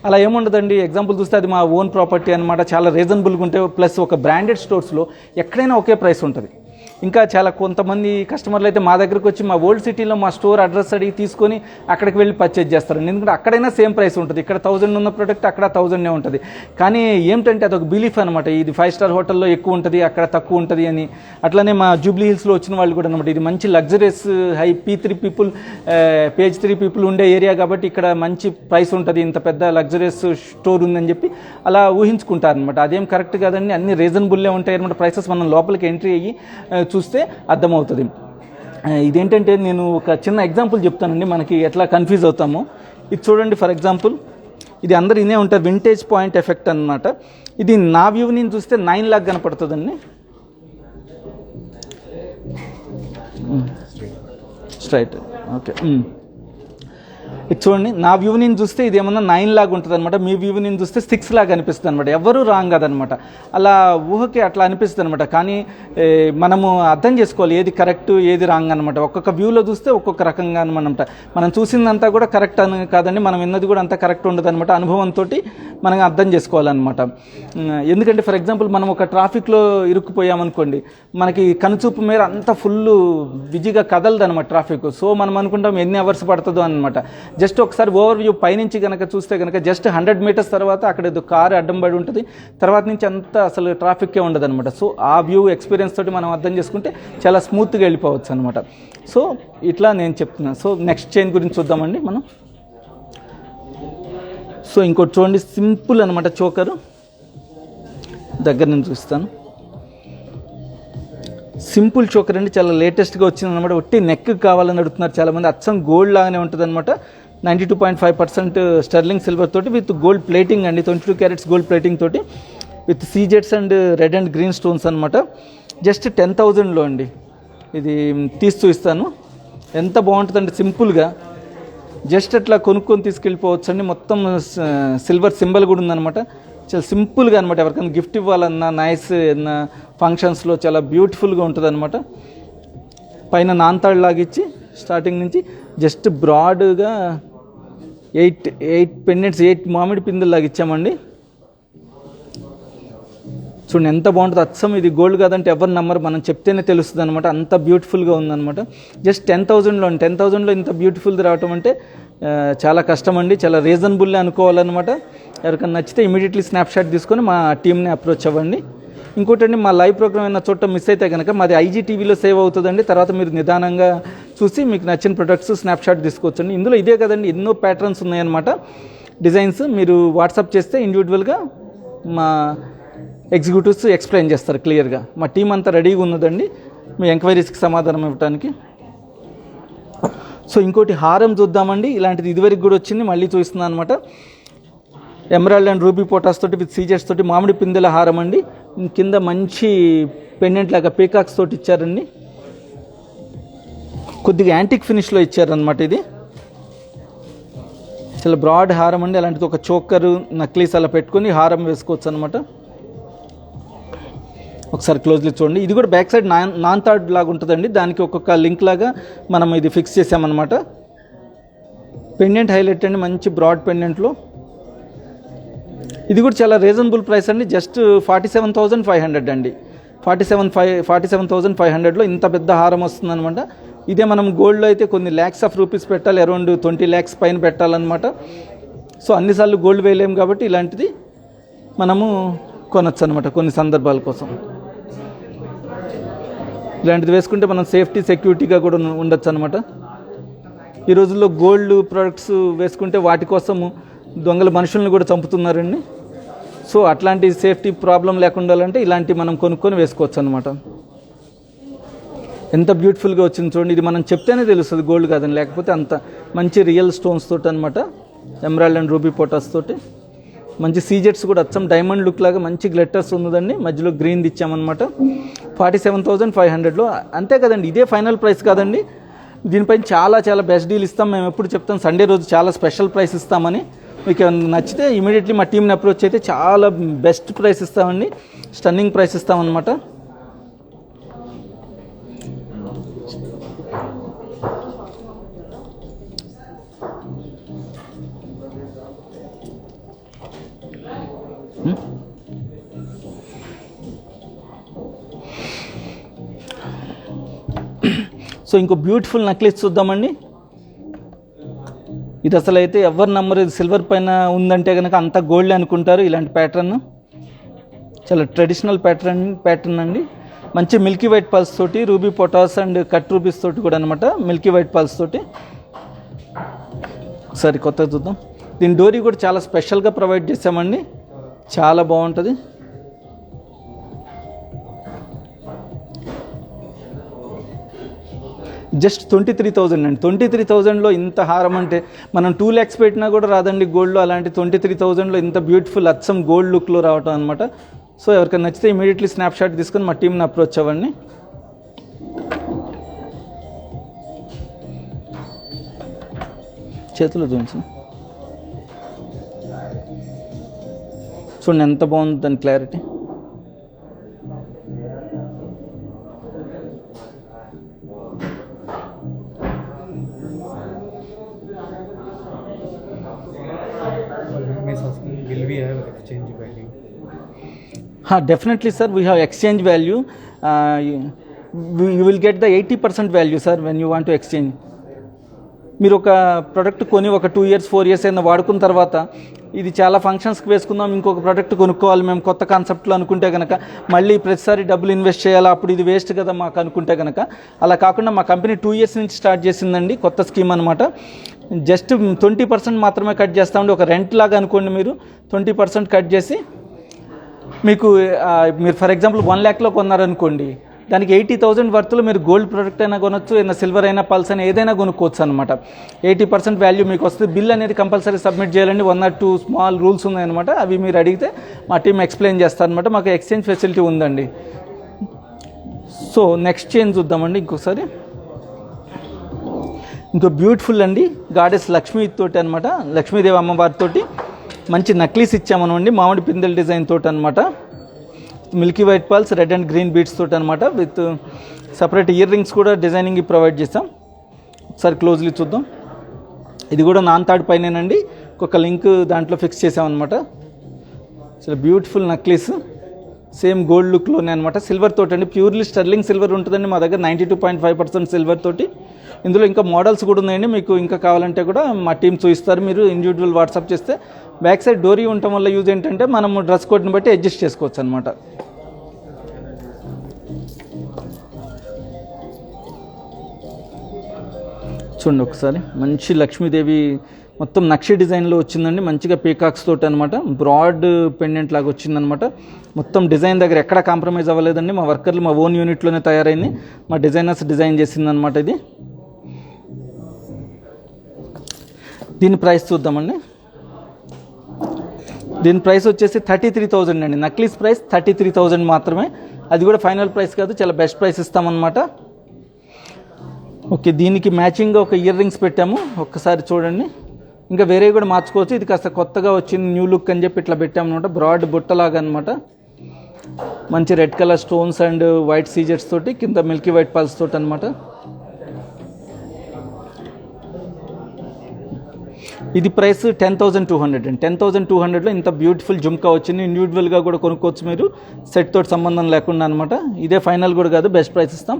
అలా ఏముండదండి. ఎగ్జాంపుల్ చూస్తే అది మా ఓన్ ప్రాపర్టీ అనమాట, చాలా రీజనబుల్గా ఉంటాయి. ప్లస్ ఒక బ్రాండెడ్ స్టోర్స్లో ఎక్కడైనా ఒకే ప్రైస్ ఉంటుంది. ఇంకా చాలా కొంతమంది కస్టమర్లు అయితే మా దగ్గరకు వచ్చి మా ఓల్డ్ సిటీలో మా స్టోర్ అడ్రస్ అడిగి తీసుకొని అక్కడికి వెళ్ళి పర్చేజ్ చేస్తారండి. ఎందుకంటే అక్కడైనా సేమ్ ప్రైస్ ఉంటుంది, ఇక్కడ 1000 ఉన్న ప్రోడక్ట్ అక్కడ 1000 ఉంటుంది. కానీ ఏమిటంటే అదొక బిలీఫ్ అనమాట, ఇది 5 star హోటల్లో ఎక్కువ ఉంటుంది, అక్కడ తక్కువ ఉంటుంది అని. అట్లనే మా జూబ్లీ హిల్స్లో వచ్చిన వాళ్ళు కూడా అనమాట, ఇది మంచి luxuries high P3 people page 3 people ఉండే ఏరియా కాబట్టి ఇక్కడ మంచి ప్రైస్ ఉంటుంది, ఇంత పెద్ద లగ్జరీస్ స్టోర్ ఉందని చెప్పి అలా ఊహించుకుంటారనమాట. అదేం కరెక్ట్ కాదండి, అన్ని రీజనబుల్లే ఉంటాయి అనమాట. ప్రైసెస్ మనం లోపలికి ఎంట్రీ అయ్యి చూస్తే అర్థమవుతుంది. ఇదేంటంటే నేను ఒక చిన్న ఎగ్జాంపుల్ చెప్తానండి, మనకి ఎట్లా కన్ఫ్యూజ్ అవుతామో. ఇది చూడండి, ఫర్ ఎగ్జాంపుల్ ఇది అందరు ఇనే ఉంటారు, వింటేజ్ పాయింట్ ఎఫెక్ట్ అనమాట. ఇది నా వ్యూ నుంచి చూస్తే 9 lakh కనపడుతుందండి. Straight okay. ఇది చూడండి, నా వ్యూ నుంచి చూస్తే ఇది ఏమన్నా 9 lakh ఉంటుంది అనమాట, మీ వ్యూ నుంచి చూస్తే 6 lakh అనిపిస్తుంది అనమాట. ఎవరు రాంగ్ కదనమాట, అలా ఊహకి అట్లా అనిపిస్తుంది అనమాట. కానీ మనము అర్థం చేసుకోవాలి ఏది కరెక్ట్ ఏది రాంగ్ అనమాట. ఒక్కొక్క వ్యూలో చూస్తే ఒక్కొక్క రకంగా అనమాట. మనం చూసిందంతా కూడా కరెక్ట్ అని కాదండి, మనం విన్నది కూడా అంతా కరెక్ట్ ఉండదు అనమాట. అనుభవంతో మనం అర్థం చేసుకోవాలన్నమాట. ఎందుకంటే ఫర్ ఎగ్జాంపుల్ మనం ఒక ట్రాఫిక్లో ఇరుక్కుపోయామనుకోండి, మనకి కనుచూపు మేర అంతా ఫుల్ బిజీగా కదలదు అనమాట ట్రాఫిక్. సో మనం అనుకుంటాం ఎన్ని అవర్స్ పడుతుందో అనమాట. జస్ట్ ఒకసారి ఓవర్ వ్యూ పైనుంచి కనుక చూస్తే కనుక జస్ట్ 100 meters తర్వాత అక్కడ ఏదో కారు అడ్డం పడి ఉంటుంది, తర్వాత నుంచి అంతా అసలు ట్రాఫిక్కే ఉండదు అనమాట. సో ఆ వ్యూ ఎక్స్పీరియన్స్ తోటి మనం అర్థం చేసుకుంటే చాలా స్మూత్గా వెళ్ళిపోవచ్చు అనమాట. సో ఇట్లా నేను చెప్తున్నాను. సో నెక్స్ట్ చైన్ గురించి చూద్దామండి మనం. సో ఇంకోటి చూడండి, సింపుల్ అనమాట చోకరు. దగ్గర నుంచి చూస్తాను. సింపుల్ చోకర్ అండి, చాలా లేటెస్ట్గా వచ్చిందనమాట. ఒట్టి నెక్ కావాలని అడుగుతున్నారు చాలామంది. అచ్చం గోల్డ్ లాగానే ఉంటుంది అనమాట. 92.5% స్టెర్లింగ్ సిల్వర్ తోటి విత్ గోల్డ్ ప్లేటింగ్ అండి, 22 క్యారెట్స్ గోల్డ్ ప్లేటింగ్ తోటి విత్ సీజెట్స్ and red and green stones అనమాట. జస్ట్ 10,000లో అండి. ఇది తీస్తూ ఇస్తాను. ఎంత బాగుంటుందండి, సింపుల్గా జస్ట్ అట్లా కొనుక్కొని తీసుకెళ్ళిపోవచ్చు అండి. మొత్తం సిల్వర్ సింబల్ కూడా ఉందన్నమాట. చాలా సింపుల్గా అనమాట. ఎవరికైనా గిఫ్ట్ ఇవ్వాలన్నా నైస్ ఏదన్నా ఫంక్షన్స్లో చాలా బ్యూటిఫుల్గా ఉంటుంది అనమాట. పైన నాంతాడు లాగిచ్చి స్టార్టింగ్ నుంచి జస్ట్ బ్రాడ్గా 8 పెండెంట్స్, 8 మామిడి పిందులు లాగా ఇచ్చామండి. చూడండి ఎంత బాగుంటుంది. అచ్చం ఇది గోల్డ్ కాదంటే ఎవరు నమ్మరు, మనం చెప్తేనే తెలుస్తుంది అనమాట. అంత బ్యూటిఫుల్గా ఉందన్నమాట. జస్ట్ 10,000లో ఇంత బ్యూటిఫుల్ది రావటం అంటే చాలా కష్టం అండి. చాలా రీజనబుల్లే అనుకోవాలన్నమాట. ఎవరికైనా నచ్చితే ఇమీడియట్లీ స్నాప్షాట్ తీసుకొని మా టీమ్ని అప్రోచ్ అవ్వండి. ఇంకోటండి, మా లైవ్ ప్రోగ్రామ్ ఏమైనా చోట మిస్ అయితే కనుక మాది IGTVలో సేవ్ అవుతుందండి. తర్వాత మీరు నిదానంగా చూసి మీకు నచ్చిన ప్రొడక్ట్స్ స్నాప్షాట్ తీసుకోవచ్చండి. ఇందులో ఇదే కదండి, ఎన్నో ప్యాటర్న్స్ ఉన్నాయన్నమాట, డిజైన్స్. మీరు వాట్సాప్ చేస్తే ఇండివిజువల్గా మా ఎగ్జిక్యూటివ్స్ ఎక్స్ప్లెయిన్ చేస్తారు క్లియర్గా. మా టీం అంతా రెడీగా ఉన్నదండి మీ ఎంక్వైరీస్కి సమాధానం ఇవ్వడానికి. సో ఇంకోటి హారం చూద్దామండి. ఇలాంటిది ఇదివరకు కూడా వచ్చింది, మళ్ళీ చూస్తున్నాను అనమాట. ఎమరాల్డ్ అండ్ రూబీ పోటాస్ తోటి విత్ సీజర్స్ తోటి మామిడి పిందెల హారం అండి. కింద మంచి పెండెంట్ లాగా పీకాక్స్ తోటి ఇచ్చారండి. కొద్దిగా యాంటిక్ ఫినిష్లో ఇచ్చారనమాట. ఇది చాలా బ్రాడ్ హారం అండి. అలాంటిది ఒక చోకరు నక్లీస్ అలా పెట్టుకొని హారం వేసుకోవచ్చు అనమాట. ఒకసారి క్లోజ్లీ చూడండి. ఇది కూడా బ్యాక్ సైడ్ నాన్ థర్డ్ లాగా ఉంటుందండి. దానికి ఒక్కొక్క లింక్ లాగా మనం ఇది ఫిక్స్ చేసామన్నమాట. పెండెంట్ హైలైట్ అండి, మంచి బ్రాడ్ పెండెంట్లో. ఇది కూడా చాలా రీజనబుల్ ప్రైస్ అండి. జస్ట్ 47,500 అండి. 47,500లో ఇంత పెద్ద హారం వస్తుందన్నమాట. ఇదే మనం గోల్డ్లో అయితే కొన్ని ల్యాక్స్ ఆఫ్ రూపీస్ పెట్టాలి, అరౌండ్ 20 lakhs పైన పెట్టాలన్నమాట. సో అన్నిసార్లు గోల్డ్ వేయలేము కాబట్టి ఇలాంటిది మనము కొనొచ్చు అనమాట కొన్ని సందర్భాల కోసం. ఇలాంటిది వేసుకుంటే మనం సేఫ్టీ సెక్యూరిటీగా కూడా ఉండొచ్చు అనమాట. ఈ రోజుల్లో గోల్డ్ ప్రొడక్ట్స్ వేసుకుంటే వాటి కోసము దొంగల మనుషులను కూడా చంపుతున్నారండి. సో అట్లాంటి సేఫ్టీ ప్రాబ్లం లేకుండా ఉండాలంటే ఇలాంటి మనం కొనుక్కొని వేసుకోవచ్చు అనమాట. ఎంత బ్యూటిఫుల్గా వచ్చింది చూడండి. ఇది మనం చెప్తేనే తెలుస్తుంది గోల్డ్ కాదని, లేకపోతే అంత మంచి రియల్ స్టోన్స్ తోటి అనమాట. ఎమరాల్డ్ అండ్ రూబీ పోటాస్ తోటి మంచి సీజెట్స్ కూడా అచ్చం డైమండ్ లుక్ లాగా మంచి గ్లిట్టర్స్ ఉన్నదండి. మధ్యలో గ్రీన్ ఇచ్చామన్నమాట. 47,500లో. అంతే కదండి, ఇదే ఫైనల్ ప్రైస్ కాదండి. దీనిపైన చాలా చాలా బెస్ట్ డీల్ ఇస్తాం. మేము ఎప్పుడు చెప్తాం సండే రోజు చాలా స్పెషల్ ప్రైస్ ఇస్తామని. మీకు నచ్చితే ఇమీడియట్లీ మా టీంని అప్రోచ్ అయితే చాలా బెస్ట్ ప్రైస్ ఇస్తామండి, స్టన్నింగ్ ప్రైస్ ఇస్తామన్నమాట. సో ఇంకో బ్యూటిఫుల్ నెక్లెస్ చూద్దామండి. ఇది అసలు అయితే ఎవరు నమ్మరు, ఇది సిల్వర్ పైన ఉందంటే కనుక అంత గోల్డ్ అనుకుంటారు. ఇలాంటి ప్యాటర్న్ చాలా ట్రెడిషనల్ ప్యాటర్న్ అండి. మంచి మిల్కీ వైట్ పల్స్ తోటి, రూబీ పొటాస్ అండ్ కట్ రూబీస్ తోటి కూడా అనమాట. మిల్కీ వైట్ పల్స్ తోటి ఒకసారి కొత్తగా చూద్దాం. దీని డోరీ కూడా చాలా స్పెషల్గా ప్రొవైడ్ చేసామండి, చాలా బాగుంటుంది. జస్ట్ 23,000 అండి. 23,000లో ఇంత హారం అంటే మనం 2 lakhs పెట్టినా కూడా రాదండి గోల్డ్లో. అలాంటి 23,000లో ఇంత బ్యూటిఫుల్ అచ్చం గోల్డ్ లుక్లో రావటం అనమాట. సో ఎవరికైనా నచ్చితే ఇమీడియట్లీ స్నాప్షాట్ తీసుకొని మా టీంని అప్రోచ్ అవ్వండి. చేతులు చూపించండి, చూడండి ఎంత బాగుంది దాని clarity. Definitely sir, we have exchange value. You will get the 80% value sir when you want to exchange. మీరు ఒక ప్రోడక్ట్ కొని ఒక 2 years 4 years అయినా వాడుకున్న తర్వాత ఇది చాలా ఫంక్షన్స్కి వేసుకుందాం, ఇంకొక ప్రోడక్ట్ కొనుక్కోవాలి మేము కొత్త కాన్సెప్ట్లో అనుకుంటే కనుక మళ్ళీ ప్రతిసారి డబ్బులు ఇన్వెస్ట్ చేయాలా, అప్పుడు ఇది వేస్ట్ కదా మాకు అనుకుంటే కనుక, అలా కాకుండా మా కంపెనీ 2 years నుంచి స్టార్ట్ చేసిందండి కొత్త స్కీమ్ అనమాట. జస్ట్ 20% మాత్రమే కట్ చేస్తామండి. ఒక రెంట్ లాగా అనుకోండి, మీరు 20% కట్ చేసి మీకు మీరు ఫర్ ఎగ్జాంపుల్ 1 lakhలో కొన్నారనుకోండి, దానికి 80,000 వర్త్లో మీరు గోల్డ్ ప్రోడక్ట్ అయినా కొనొచ్చు, ఏదైనా సిల్వర్ అయినా పల్స్ అయినా ఏదైనా కొనుక్కోవచ్చు అనమాట. 80% వాల్యూ మీకు వస్తుంది. బిల్ అనేది కంపల్సరీ సబ్మిట్ చేయాలండి. 1 or 2 స్మాల్ రూల్స్ ఉన్నాయన్నమాట. అవి మీరు అడిగితే మా టీం ఎక్స్ప్లెయిన్ చేస్తారనమాట. మాకు ఎక్స్చేంజ్ ఫెసిలిటీ ఉందండి. సో నెక్స్ట్ చేంజ్ చూద్దామండి. ఇంకోసారి ఇంకో బ్యూటిఫుల్ అండి, గాడెస్ లక్ష్మీ తోటి అనమాట, లక్ష్మీదేవి అమ్మవారితోటి మంచి నక్లీస్ ఇచ్చామనండి, మామిడి పిందెల డిజైన్ తోటి అనమాట. Milky white pulse, red and green beads తోటి అనమాట. విత్ సపరేట్ ఇయర్ రింగ్స్ కూడా డిజైనింగ్ ప్రొవైడ్ చేస్తాం. ఒకసారి క్లోజ్లీ చూద్దాం. ఇది కూడా నాన్ తాడు పైనేనండి, ఒక లింక్ దాంట్లో ఫిక్స్ చేసామన్నమాట. చాలా బ్యూటిఫుల్ నక్లీస్, సేమ్ గోల్డ్ లుక్లోనే అనమాట. సిల్వర్ తోటి అండి, ప్యూర్లీ స్టర్లింగ్ సిల్వర్ ఉంటుందండి మా దగ్గర. 92.5% సిల్వర్ తోటి. ఇందులో ఇంకా మోడల్స్ కూడా ఉన్నాయండి. మీకు ఇంకా కావాలంటే కూడా మా టీం చూపిస్తారు. మీరు ఇండివిజువల్ వాట్సాప్ చేస్తే బ్యాక్ సైడ్ డోరీ ఉండటం వల్ల యూజ్ ఏంటంటే మనం డ్రెస్ కోడ్ని బట్టి అడ్జస్ట్ చేసుకోవచ్చు అనమాట. చూడండి ఒకసారి, మంచి లక్ష్మీదేవి మొత్తం నక్షి డిజైన్లో వచ్చిందండి. మంచిగా పీకాక్స్ తోటి అనమాట. బ్రాడ్ పెండెంట్ లాగా వచ్చిందనమాట. మొత్తం డిజైన్ దగ్గర ఎక్కడ కాంప్రమైజ్ అవ్వలేదండి. మా వర్కర్లు మా ఓన్ యూనిట్లోనే తయారైంది. మా డిజైనర్స్ డిజైన్ చేసిందనమాట ఇది. దీని ప్రైస్ చూద్దామండి. దీని ప్రైస్ వచ్చేసి 33,000 అండి. నక్లీస్ ప్రైస్ 33,000 మాత్రమే. అది కూడా ఫైనల్ ప్రైస్ కాదు, చాలా బెస్ట్ ప్రైస్ ఇస్తామన్నమాట. ఓకే, దీనికి మ్యాచింగ్గా ఒక ఇయర్ రింగ్స్ పెట్టాము. ఒక్కసారి చూడండి. ఇంకా వేరే కూడా మార్చుకోవచ్చు. ఇది కాస్త కొత్తగా వచ్చింది, న్యూ లుక్ అని చెప్పి ఇట్లా పెట్టామన్నమాట. బ్రాడ్ బుట్టలాగా అనమాట. మంచి red colour stones and white సీజెట్స్ తోటి, కింద మిల్కీ వైట్ పల్స్ తోటి అనమాట. ఇది ప్రైస్ 10,200 అండి. 10,200లో ఇంత బ్యూటిఫుల్ జుమ్కా వచ్చింది. ఇండివిజువల్గా కూడా కొనుక్కోవచ్చు మీరు, సెట్ తోటి సంబంధం లేకుండా అనమాట. ఇదే ఫైనల్ కూడా కాదు, బెస్ట్ ప్రైస్ ఇస్తాం.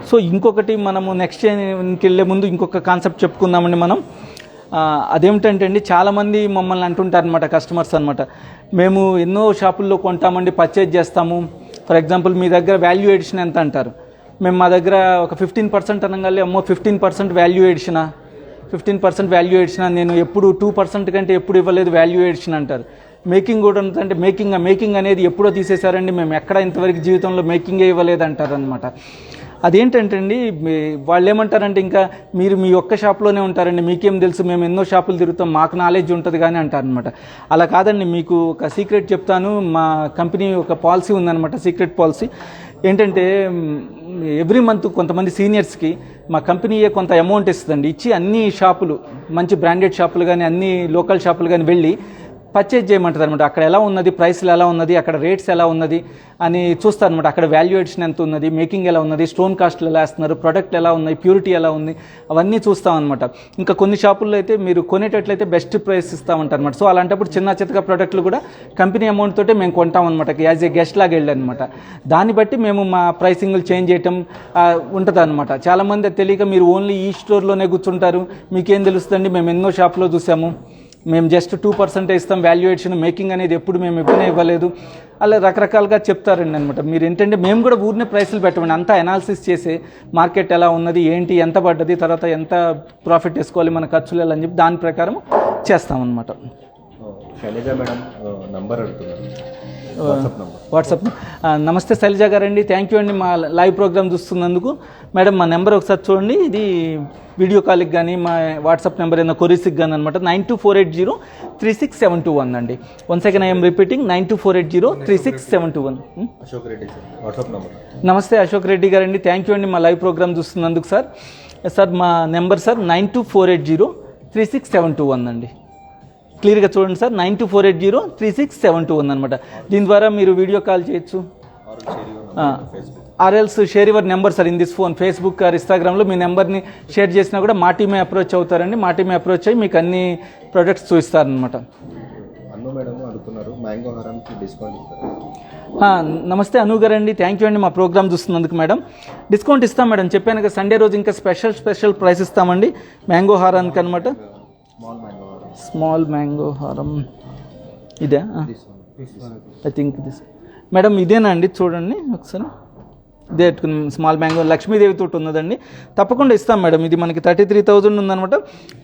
సో ఇంకొకటి మనము నెక్స్ట్ ఇంటికి వెళ్ళే ముందు ఇంకొక కాన్సెప్ట్ చెప్పుకుందామండి మనం. అదేమిటంటే అండి, చాలామంది మమ్మల్ని అంటుంటారు అనమాట, కస్టమర్స్ అనమాట, మేము ఎన్నో షాపుల్లో కొంటామండి, పర్చేజ్ చేస్తాము. ఫర్ ఎగ్జాంపుల్ మీ దగ్గర వాల్యూ ఎడిషన్ ఎంత అంటారు. మేము మా దగ్గర ఒక 15% అనగానే, అమ్మో 15% వాల్యూ ఎడిషనా, 15% వాల్యూ ఎడిషన్, నేను ఎప్పుడు 2% కంటే ఎప్పుడు ఇవ్వలేదు వాల్యూ ఎడిషన్ అంటారు. మేకింగ్ కూడా ఉంటుందంటే మేకింగ్ అనేది ఎప్పుడో తీసేశారండి, మేము ఎక్కడ ఇంతవరకు జీవితంలో మేకింగే ఇవ్వలేదు అంటారు అనమాట. అదేంటంటే అండి, వాళ్ళు ఏమంటారంటే, ఇంకా మీరు మీ ఒక్క షాప్లోనే ఉంటారండి, మీకేం తెలుసు, మేము ఎన్నో షాపులు తిరుగుతాం, మాకు నాలెడ్జ్ ఉంటుంది కానీ అంటారనమాట. అలా కాదండి, మీకు ఒక సీక్రెట్ చెప్తాను. మా కంపెనీ ఒక పాలసీ ఉందన్నమాట, సీక్రెట్ పాలసీ. ఏంటంటే ఎవ్రీ మంత్ కొంతమంది సీనియర్స్కి మా కంపెనీయే కొంత అమౌంట్ ఇస్తుందండి. ఇచ్చి అన్ని షాపులు, మంచి బ్రాండెడ్ షాపులు కానీ అన్ని లోకల్ షాపులు కానీ వెళ్ళి పర్చేజ్ చేయమంటారు అనమాట. అక్కడ ఎలా ఉన్నది, ప్రైస్లు ఎలా ఉన్నది, అక్కడ రేట్స్ ఎలా ఉన్నది అని చూస్తారనమాట. అక్కడ వాల్యూ ఎడిషన్ ఎంత ఉన్నది, మేకింగ్ ఎలా ఉన్నది, స్టోన్ కాస్ట్లు ఎలా వేస్తున్నారు, ప్రొడక్ట్ ఎలా ఉన్నాయి, ప్యూరిటీ ఎలా ఉంది, అవన్నీ చూస్తామన్నమాట. ఇంకా కొన్ని షాపుల్లో అయితే మీరు కొనేటట్లయితే బెస్ట్ ప్రైస్ ఇస్తామంటారు అనమాట. సో అలాంటప్పుడు చిన్న చితక ప్రోడక్ట్లు కూడా కంపెనీ అమౌంట్ తోటే మేము కొంటామన్నమాట, యాజ్ ఏ గెస్ట్ లాగా వెళ్ళనమాట. దాన్ని బట్టి మేము మా ప్రైసింగ్లు చేంజ్ చేయటం ఉంటుంది అనమాట. చాలామంది తెలియక మీరు ఓన్లీ ఈ స్టోర్లోనే కూర్చుంటారు, మీకేం తెలుస్తుందండి, మేము ఎన్నో షాప్లో చూసాము, మేము జస్ట్ 2% ఇస్తాం వాల్యూ ఎడిషన్, మేకింగ్ అనేది ఎప్పుడు మేము ఎప్పుడూ ఇవ్వలేదు, అలా రకరకాలుగా చెప్తారండి అనమాట. మీరు ఏంటంటే మేము కూడా ఊరినే ప్రైస్లు పెట్టమండి, అంతా అనాలిసిస్ చేసి మార్కెట్ ఎలా ఉన్నది, ఏంటి, ఎంత పడ్డది, తర్వాత ఎంత ప్రాఫిట్ వేసుకోవాలి, మన ఖర్చులు ఎలా అని చెప్పి దాని ప్రకారం చేస్తామన్నమాట. శైలజ మేడం నంబర్ అడుగుతున్నారు, వాట్సాప్. నమస్తే శైలజ గారండి, థ్యాంక్ యూ అండి మా లైవ్ ప్రోగ్రామ్ చూస్తున్నందుకు. మేడం మా నెంబర్ ఒకసారి చూడండి, ఇది వీడియో కాల్కి కానీ మా వాట్సాప్ నెంబర్ ఏదైనా కొరీస్కి కానీ అనమాట. 9248036721 అండి. Once again I'm repeating, 9248036721. Ashok Reddy sir WhatsApp number. నమస్తే అశోక్ రెడ్డి గారండి, థ్యాంక్ యూ అండి మా లైవ్ ప్రోగ్రామ్ చూస్తున్నందుకు సార్. సార్ మా నెంబర్ సార్ 9248036721 అండి. క్లియర్గా చూడండి సార్, 9248036721 అనమాట. దీని ద్వారా మీరు వీడియో కాల్ చేయొచ్చు, ఆర్ఎల్స్ share your number sir in this phone, Facebook or ఇన్స్టాగ్రామ్లో మీ నెంబర్ని షేర్ చేసినా కూడా మా టీమే అప్రోచ్ అవుతారండి. మా టీమే అప్రోచ్ అయ్యి మీకు అన్ని ప్రొడక్ట్స్ చూపిస్తారనమాట. అను మేడం అడుగుతున్నారు, మ్యాంగో హారంకి డిస్కౌంట్ ఇస్తారు. నమస్తే అను గారండి, థ్యాంక్ యూ అండి మా ప్రోగ్రామ్ చూస్తున్నందుకు. మేడం డిస్కౌంట్ ఇస్తాం మేడం, చెప్పాను కదా, సండే రోజు ఇంకా స్పెషల్ ప్రైస్ ఇస్తామండి మ్యాంగో హారానికి అనమాట. స్మాల్ మ్యాంగో హారం ఇదే, ఐ థింక్ దిస్. మేడం ఇదేనా అండి, చూడండి ఒకసారి. ఇదే స్మాల్ మ్యాంగో లక్ష్మీదేవి తోటి ఉన్నదండి. తప్పకుండా ఇస్తాం మేడం. ఇది మనకి 33,000 ఉందన్నమాట.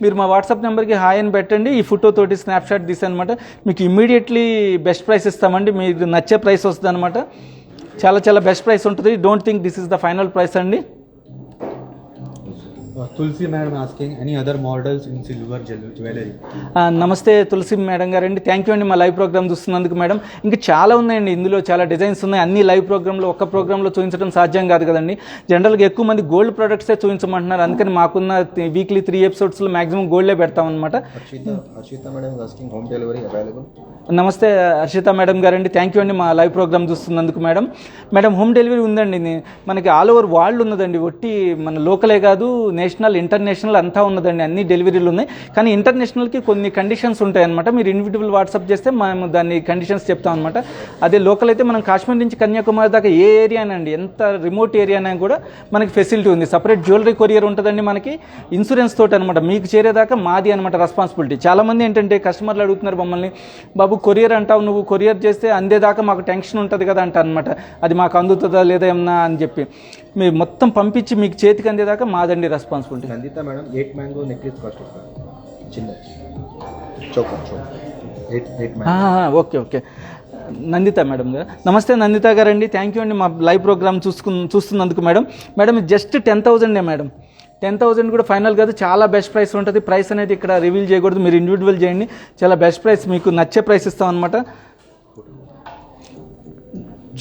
మీరు మా వాట్సాప్ నెంబర్కి హాయ్ అని పెట్టండి. ఈ ఫోటో తోటి స్నాప్షాట్ తీసి అనమాట మీకు ఇమ్మీడియట్లీ బెస్ట్ ప్రైస్ ఇస్తామండి. మీకు నచ్చే ప్రైస్ వస్తుంది అనమాట. చాలా చాలా బెస్ట్ ప్రైస్ ఉంటుంది. Don't think this is the final price అండి. Tulsi madam asking any other models in silver jewelry. నమస్తే తులసి మేడం గారండి. థ్యాంక్ యూ అండి మా లైవ్ ప్రోగ్రామ్ చూస్తున్నందుకు మేడం. ఇంకా చాలా ఉన్నాయండి, ఇందులో చాలా డిజైన్స్ ఉన్నాయి. అన్ని లైవ్ ప్రోగ్రాంలో ఒక్క ప్రోగ్రాంలో చూపించడం సాధ్యం కాదు కదండి. జనరల్గా ఎక్కువ మంది గోల్డ్ ప్రొడక్ట్సే చూపించమంటున్నారు. అందుకని మాకున్న వీక్లీ 3 ఎపిసోడ్స్లో మ్యాక్సిమం గోల్డే పెడతామన్నమాట. Harshitha madam asking home delivery available. Namaste Harshitha madam గారండి. థ్యాంక్ యూ అండి మా లైవ్ ప్రోగ్రామ్ చూస్తున్నందుకు మేడం. మేడం హోమ్ డెలివరీ ఉందండి. మనకి ఆల్ ఓవర్ వరల్డ్ ఉన్నదండి. ఒట్టి మన లోకలే కాదు, నేషనల్ ఇంటర్నేషనల్ అంతా ఉన్నదండి. అన్ని డెలివరీలు ఉన్నాయి. కానీ ఇంటర్నేషనల్కి కొన్ని కండిషన్స్ ఉంటాయన్నమాట. మీరు ఇండివిజువల్ వాట్సాప్ చేస్తే మేము దాన్ని కండిషన్స్ చెప్తాం అనమాట. అదే లోకల్ అయితే మనం కాశ్మీర్ నుంచి కన్యాకుమారి దాకా ఏ ఏరియానండి, ఎంత రిమోట్ ఏరియానా కూడా మనకి ఫెసిలిటీ ఉంది. సపరేట్ జ్యువెలరీ కొరియర్ ఉంటుందండి మనకి, ఇన్సూరెన్స్ తోటి అనమాట. మీకు చేరేదాకా మాది అనమాట రెస్పాన్సిబిలిటీ. చాలామంది ఏంటంటే కస్టమర్లు అడుగుతున్నారు మమ్మల్ని, బాబు కొరియర్ అంటావు, నువ్వు కొరియర్ చేస్తే అందేదాకా మాకు టెన్షన్ ఉంటుంది కదా అంట అనమాట. అది మాకు అందుతుందా లేదా ఏమన్నా అని చెప్పి మీరు మొత్తం పంపించి మీకు చేతికి అందేదాకా మాదండి responsibility. Nanditha madam 8 mango necklace cost చిన్న choker 8 mango. Okay okay Nanditha madam గారు. నమస్తే నందిత గారండి. థ్యాంక్ యూ అండి మా లైవ్ ప్రోగ్రామ్ చూస్తున్నందుకు మేడం. మేడం ఇది జస్ట్ 10,000 మేడం. 10,000 కూడా ఫైనల్ కాదు, చాలా బెస్ట్ ప్రైస్ ఉంటుంది. ప్రైస్ అనేది ఇక్కడ రివీల్ చేయకూడదు, మీరు ఇండివిజువల్ చేయండి. చాలా బెస్ట్ ప్రైస్, మీకు నచ్చే ప్రైస్ ఇస్తాం అనమాట.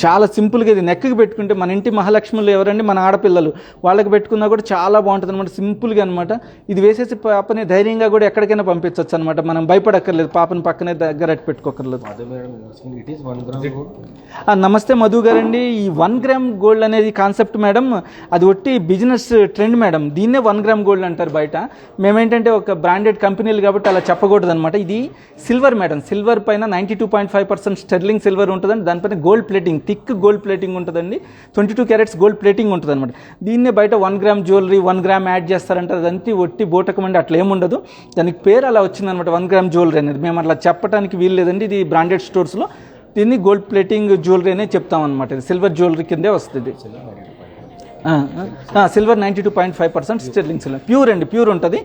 చాలా సింపుల్గా ఇది నెక్కి పెట్టుకుంటే మన ఇంటి మహాలక్ష్ములు ఎవరండి, మన ఆడపిల్లలు, వాళ్ళకి పెట్టుకున్నా కూడా చాలా బాగుంటుంది అనమాట. సింపుల్గా అనమాట. ఇది వేసేసి పాపని ధైర్యంగా కూడా ఎక్కడికైనా పంపించవచ్చు అనమాట. మనం భయపడక్కర్లేదు, పాపని పక్కనే దగ్గర పెట్టుకోకర్లేదు. It is 1 gram gold. Namaste Madhu గారండి. ఈ 1 గ్రామ్ గోల్డ్ అనేది కాన్సెప్ట్ మేడం, అది ఒట్టి బిజినెస్ ట్రెండ్ మేడం. దీన్నే 1 గ్రామ్ గోల్డ్ అంటారు బయట. మేమేంటంటే ఒక బ్రాండెడ్ కంపెనీలు కాబట్టి అలా చెప్పకూడదు అనమాట. ఇది సిల్వర్ మేడం. సిల్వర్ పైన 92.5% స్టెర్లింగ్ సిల్వర్ ఉంటుందండి. దానిపైన gold plating, thick gold plating ఉంటుందండి. 22 క్యారెట్స్ గోల్డ్ ప్లేటింగ్ ఉంటుంది అనమాట. దీన్నే బయట 1 గ్రామ్ జ్యువెలరీ 1 గ్రామ్ యాడ్ చేస్తారంటారు. అదంతా ఒట్టి బోటకం అండి, అట్లా ఏముండదు. దానికి పేరు అలా వచ్చిందనమాట 1 గ్రామ్ జ్యువెలరీ అనేది. మేము అట్లా చెప్పడానికి వీలు లేదండి. ఇది బ్రాండెడ్ స్టోర్స్లో దీన్ని గోల్డ్ ప్లేటింగ్ జ్యువెలరీ అనే చెప్తాం అనమాట. ఇది సిల్వర్ జ్యువెలరీ కిందే వస్తుంది. సిల్వర్ 92.5% స్టెర్లింగ్ సిల్వర్, ప్యూర్ అండి, ప్యూర్ ఉంటుంది.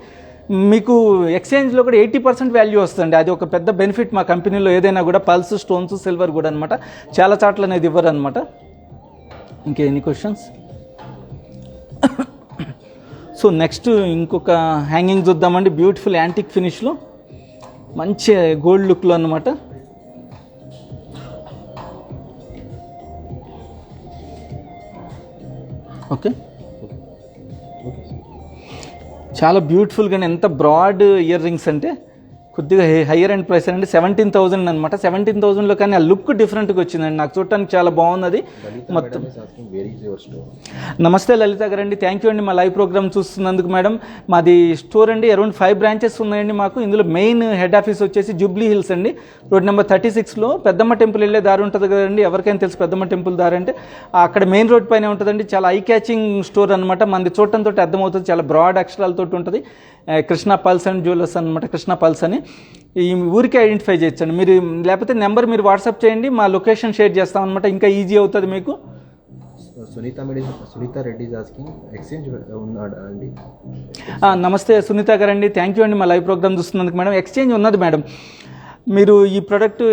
మీకు ఎక్స్చేంజ్లో కూడా 80% వాల్యూ వస్తుంది. అది ఒక పెద్ద బెనిఫిట్ మా కంపెనీలో. ఏదైనా కూడా పల్స్, స్టోన్స్, సిల్వర్ కూడా అనమాట. చాలా చాట్ల అనేది ఇవ్వరు అనమాట. ఇంకెన్ని క్వశ్చన్స్? సో నెక్స్ట్ ఇంకొక హ్యాంగింగ్ చూద్దామండి. బ్యూటిఫుల్ యాంటిక్ ఫినిష్లో మంచి గోల్డ్ లుక్లో అనమాట. ఓకే, చాలా బ్యూటిఫుల్గా, ఎంత బ్రాడ్ ఇయర్ రింగ్స్ అంటే కొద్దిగా హయ్యర్ అండ్ ప్రైస్ అండి. 17,000 అనమాట. 17,000లో కానీ ఆ లుక్ డిఫరెంట్గా వచ్చిందండి. నాకు చూడటానికి చాలా బాగున్నది మొత్తం. నమస్తే లలిత గారండి. థ్యాంక్ యూ అండి మా లైవ్ ప్రోగ్రామ్ చూస్తున్నందుకు మేడం. మాది స్టోర్ అండి, అరౌండ్ 5 బ్రాంచెస్ ఉన్నాయండి మాకు. ఇందులో మెయిన్ హెడ్ ఆఫీస్ వచ్చేసి జూబ్లీ హిల్స్ అండి, రోడ్ నెంబర్ 36లో పెద్దమ్మ టెంపుల్ వెళ్ళే దారి ఉంటుంది కదండి. ఎవరికైనా తెలుసు పెద్దమ్మ టెంపుల్ దారి అంటే, అక్కడ మెయిన్ రోడ్ పైన ఉంటుందండి. చాలా ఐ క్యాచింగ్ స్టోర్ అనమాట. మనది చూడటంతో అర్థమవుతుంది, చాలా బ్రాడ్ అక్షరాలతో ఉంటుంది. కృష్ణ పల్స్ అండ్ జ్యువెలర్స్ అనమాట, కృష్ణ పల్స్ అని. ఈ ఊరికి ఐడెంటిఫై చేయొచ్చండి మీరు. లేకపోతే నెంబర్ మీరు వాట్సాప్ చేయండి, మా లొకేషన్ షేర్ చేస్తాం అనమాట. ఇంకా ఈజీ అవుతుంది మీకు. సునీత రెడ్డి ఆస్కింగ్ ఎక్స్చేంజ్ ఉన్నాడా అండి? నమస్తే సునీత గారండి. థ్యాంక్ యూ అండి మా లైవ్ ప్రోగ్రామ్ చూస్తున్నందుకు మేడం. ఎక్స్చేంజ్ ఉన్నది మేడం. మీరు ఈ ప్రోడక్ట్